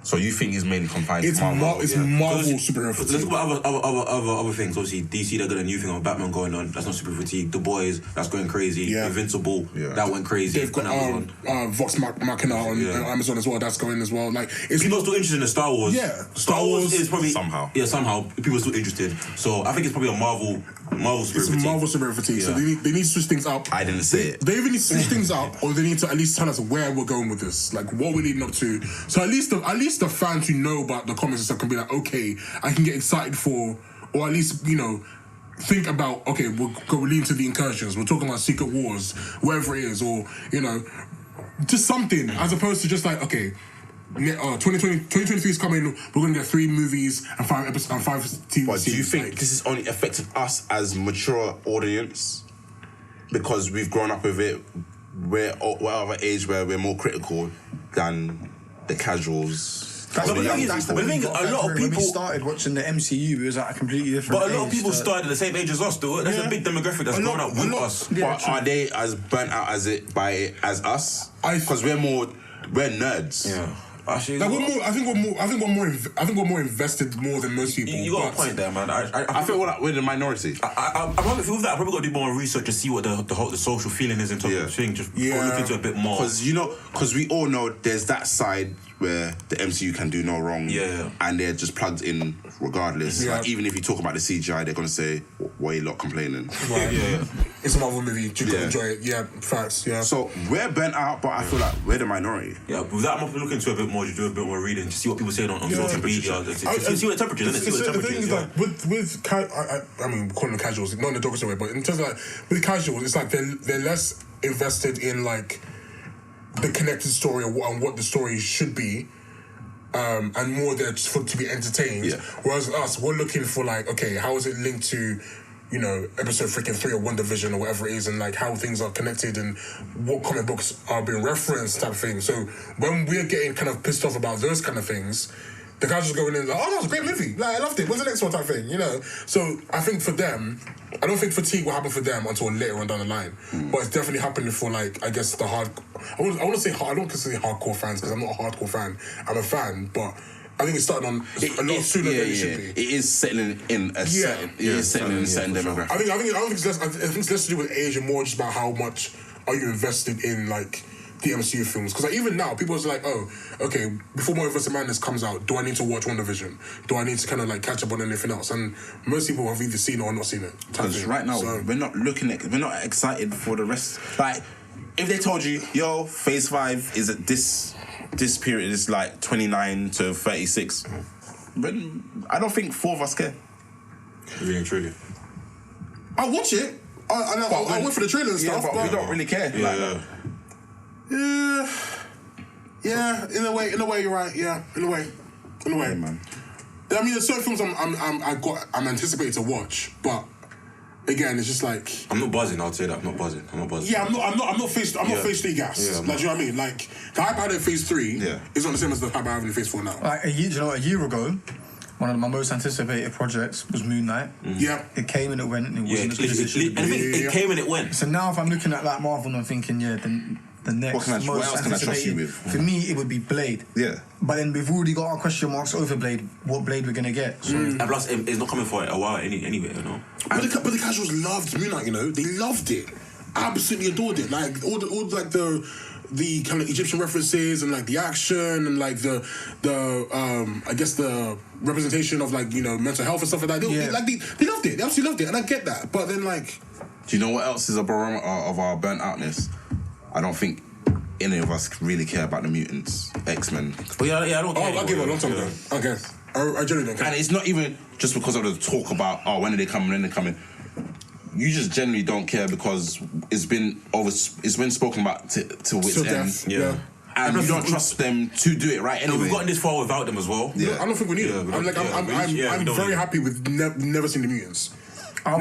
So you think it's mainly confined to Marvel? It's Marvel superhero fatigue. Let's talk about other things. Obviously, DC, they got a new thing of Batman going on. That's not super fatigue. The Boys, that's going crazy. Yeah. Invincible, that went crazy. They've got Vox Machina on Amazon as well. That's going as well. Like, people are still interested in Star Wars. Yeah, Star Wars is probably somehow people are still interested. So I think it's probably a Marvel spirit fatigue. Marvel spirit fatigue. So they need to switch things up. I didn't say it. They even need to switch things up, or they need to at least tell us where we're going with this, like what we're leading up to. So at least the fans who know about the comics and stuff can be like, okay, I can get excited for, or at least think about, okay, we'll go lean to the incursions. We're talking about Secret Wars, wherever it is, or just something as opposed to just like, okay. 2023 is coming. We're going to get 3 movies and 5 episodes and 5 TV But series. do you think this is only affecting us as mature audience because we've grown up with it? We're of an age where we're more critical than the casuals. That's the thing. A lot of people when we started watching the MCU, it was at a completely different. But a lot of people started at the same age as us, though. That's a big demographic that's grown up with us. But are they as burnt out as us? Because we're nerds. Yeah. Actually, like I think we're more invested more than most people. You got a point there, man. I feel like we're the minority. I probably feel that I probably got to do more research to see what the social feeling is in terms of thing. Just go look into it a bit more. Because we all know there's that side where the MCU can do no wrong. Yeah. And they're just plugged in regardless. Yeah. Like, even if you talk about the CGI, they're gonna say, "Why are you lot complaining?" Right. Yeah. It's a Marvel movie. You can enjoy it. Yeah, facts. Yeah. So we're burnt out, but I feel like we're the minority. Yeah, with that, I'm going to look into it a bit more. Just do a bit more reading to see what people say on social media. See what the temperature is. The thing is, like, I mean, calling them casuals, not in a derogatory way, but in terms of like with casuals, it's like they're less invested in like the connected story and what the story should be. And more there to be entertained. Yeah. Whereas us, we're looking for like, okay, how is it linked to, episode freaking 3 of WandaVision or whatever it is, and like how things are connected and what comic books are being referenced type of thing. So when we're getting kind of pissed off about those kind of things, the guys just going in like, oh, that was a great movie. Like, I loved it. What's the next one type thing, So I think for them, I don't think fatigue will happen for them until later on down the line. But it's definitely happening for like, I guess the I want to say hard. I don't consider hardcore fans because I'm not a hardcore fan. I'm a fan, but I think it's starting on a lot sooner than it should be. It is settling in a certain demographic. I think it's less to do with age and more just about how much are you invested in like the MCU films. Because like, even now, people are like, oh, okay, before Multiverse of Madness comes out, do I need to watch WandaVision? Do I need to kind of like catch up on anything else? And most people have either seen it or not seen it. Because right now, we're not excited for the rest. Like, if they told you, yo, Phase 5 is at this period is like 29 to 36, but I don't think 4 of us care. Really and truly. I'll watch it. I went for the trailer and stuff, but we don't really care. Yeah, in a way, you're right. Yeah, in a way, man. I mean, there's certain films I'm anticipating to watch, but again, it's just like I'm not buzzing. I'll say that I'm not buzzing. Yeah, I'm not phase 3 gas. Yeah, like, do you know what I mean? Like the hype I had in phase 3 is not the same as the hype I have in phase 4 now. Like a year ago, one of my most anticipated projects was Moon Knight. Yeah, it came and it went, and it wasn't as good as it should be. It came and it went. So now, if I'm looking at like Marvel, and I'm thinking, the next what most else can I trust you with? For me, it would be Blade. Yeah. But then we've already got our question marks over Blade. What Blade we're gonna get? So And plus, it's not coming for a while anyway, you know. But the casuals loved Moon Knight. You know, they loved it, absolutely adored it. Like all the kind of Egyptian references and like the action and like the I guess the representation of like, you know, mental health and stuff like that. They loved it. They absolutely loved it, and I get that. But then like, do you know what else is a barometer of our burnt outness? I don't think any of us really care about the mutants, X-Men. But yeah, I don't care. I'll give it a long time ago. I guess. I generally don't care. And it's not even just because of the talk about, when are they coming, You just generally don't care because it's been spoken about to its end. Yeah. And you don't trust them to do it right anyway. And we've gotten this far without them as well. Yeah. I don't think we need them. I'm very happy with never seen the mutants. I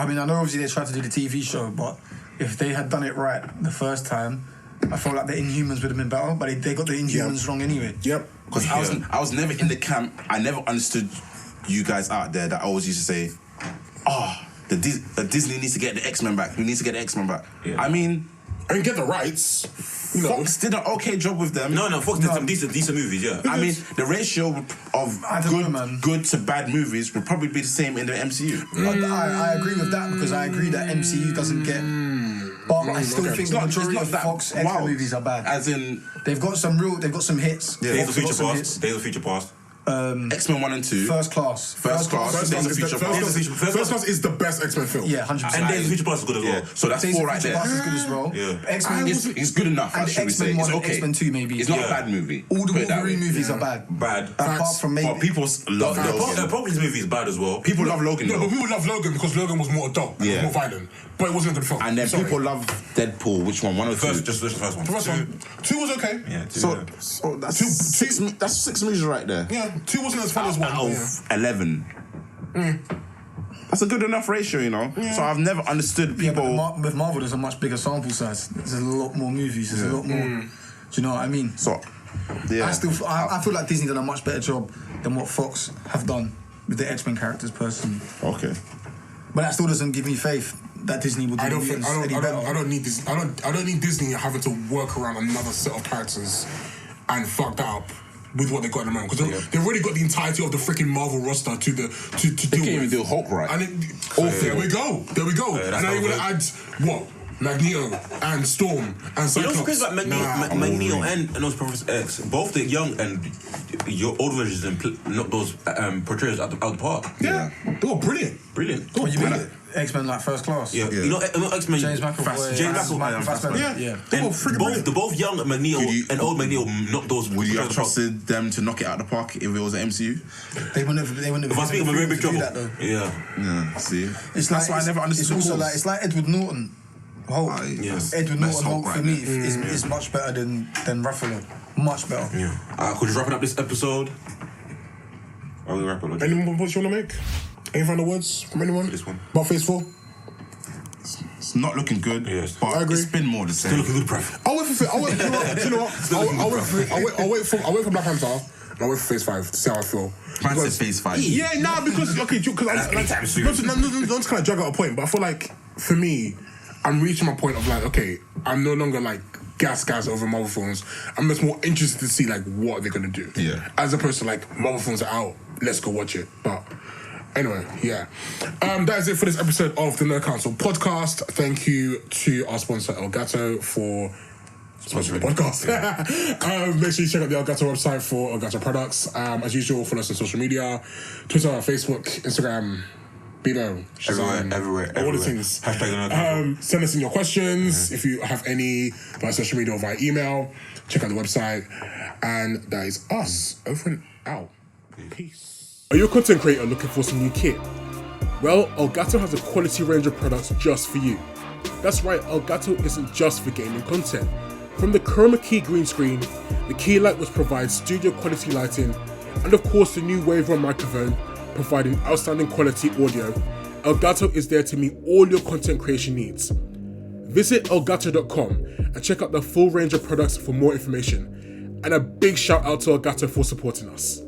mean, I know obviously they tried to do the TV show, but if they had done it right the first time, I felt like the Inhumans would have been better, but they got the Inhumans wrong anyway. Yep. Because I was never in the camp. I never understood you guys out there that always used to say, Disney needs to get the X-Men back. We need to get the X-Men back. Yeah. I mean, get the rights. Fox did an okay job with them. No, Fox did some decent movies, yeah. I mean, the ratio of good to bad movies would probably be the same in the MCU. I agree with that because I agree that MCU doesn't get... But I still think the majority of Fox X-Men movies are bad. As in... They've got some hits. Yeah. Days of Future Past. X-Men 1 and 2. First Class. First Class is the best X-Men film. Yeah, 100%. And Days of Future Past is good as well. So that's 4 right there. Days of Future Past is good as well. Yeah. X-Men it's good enough. And X-Men 1 and okay. X-Men 2 maybe. It's not a bad movie. All the Wolverine movies are bad. Apart from maybe. But people love Logan. Probably movie is bad as well. People love Logan. No, but people love Logan because Logan was more adult and more violent. But it wasn't a good film. And then people love Deadpool. Which one? 1 or 2? Just the first one. The first one. 2 was okay. Yeah, 2. So that's 6 movies right there. Yeah, 2 wasn't as fun as 1. Out of 11. That's a good enough ratio, you know. Yeah. So I've never understood people. Yeah, but with Marvel, there's a much bigger sample size. There's a lot more movies. There's a lot more. Do you know what I mean? So, yeah. I feel like Disney done a much better job than what Fox have done with the X-Men characters personally. Okay. But that still doesn't give me faith that Disney will do I don't need this. I don't need Disney having to work around another set of characters and fuck that up with what they got in the moment, because they've already got the entirety of the freaking Marvel roster to deal with. They can't even do Hulk right. And there we go. And now you're gonna add what? Magneto and Storm and Cyclops. You know, because like Magneto and those Professor X, both the young and your old versions and not those portrayals out the park. Yeah, they were brilliant. What you mean? X-Men like First Class. Yeah. You know X-Men. James McAvoy. Yeah. And both young Magneto and old Magneto knocked those. Would you have trusted them to knock it out of the park if it was an MCU? They wouldn't have. If I speak of a very big trouble. Yeah. See, that's why I never understood. It's also like Edward Norton. Hulk. Edward Norton Hulk for me is much better than Ruffalo. Much better. Yeah. Could you wrap it up this episode? Are we wrap it? Any more points you want to make? Any final words from anyone? This one. About Phase 4? It's not looking good. Yes. I agree. It's been more the same. Still looking good, bruv. I'll wait for Black Panther. And I'll wait for Phase 5 to see how I feel. Man said Phase 5. Yeah, because not to kind of drag out a point, but I feel like for me, I'm reaching my point of like, okay, I'm no longer like gas over Marvel films. I'm just more interested to see like what they're gonna do. Yeah. As opposed to like Marvel films are out, let's go watch it. But anyway, yeah. That is it for this episode of the Nerd Council podcast. Thank you to our sponsor ELGATO for sponsoring the podcast. Make sure you check out the ELGATO website for ELGATO products. As usual, follow us on social media, Twitter, Facebook, Instagram, Bebo, everywhere. All the things. Hashtag send us in your questions if you have any via social media or via email. Check out the website. And that is us. Over and out. Peace. Are you a content creator looking for some new kit? Well, ELGATO has a quality range of products just for you. That's right, ELGATO isn't just for gaming content. From the chroma key green screen, the key light which provides studio quality lighting, and of course the new Wave 1 microphone providing outstanding quality audio, ELGATO is there to meet all your content creation needs. Visit elgato.com and check out the full range of products for more information. And a big shout out to ELGATO for supporting us.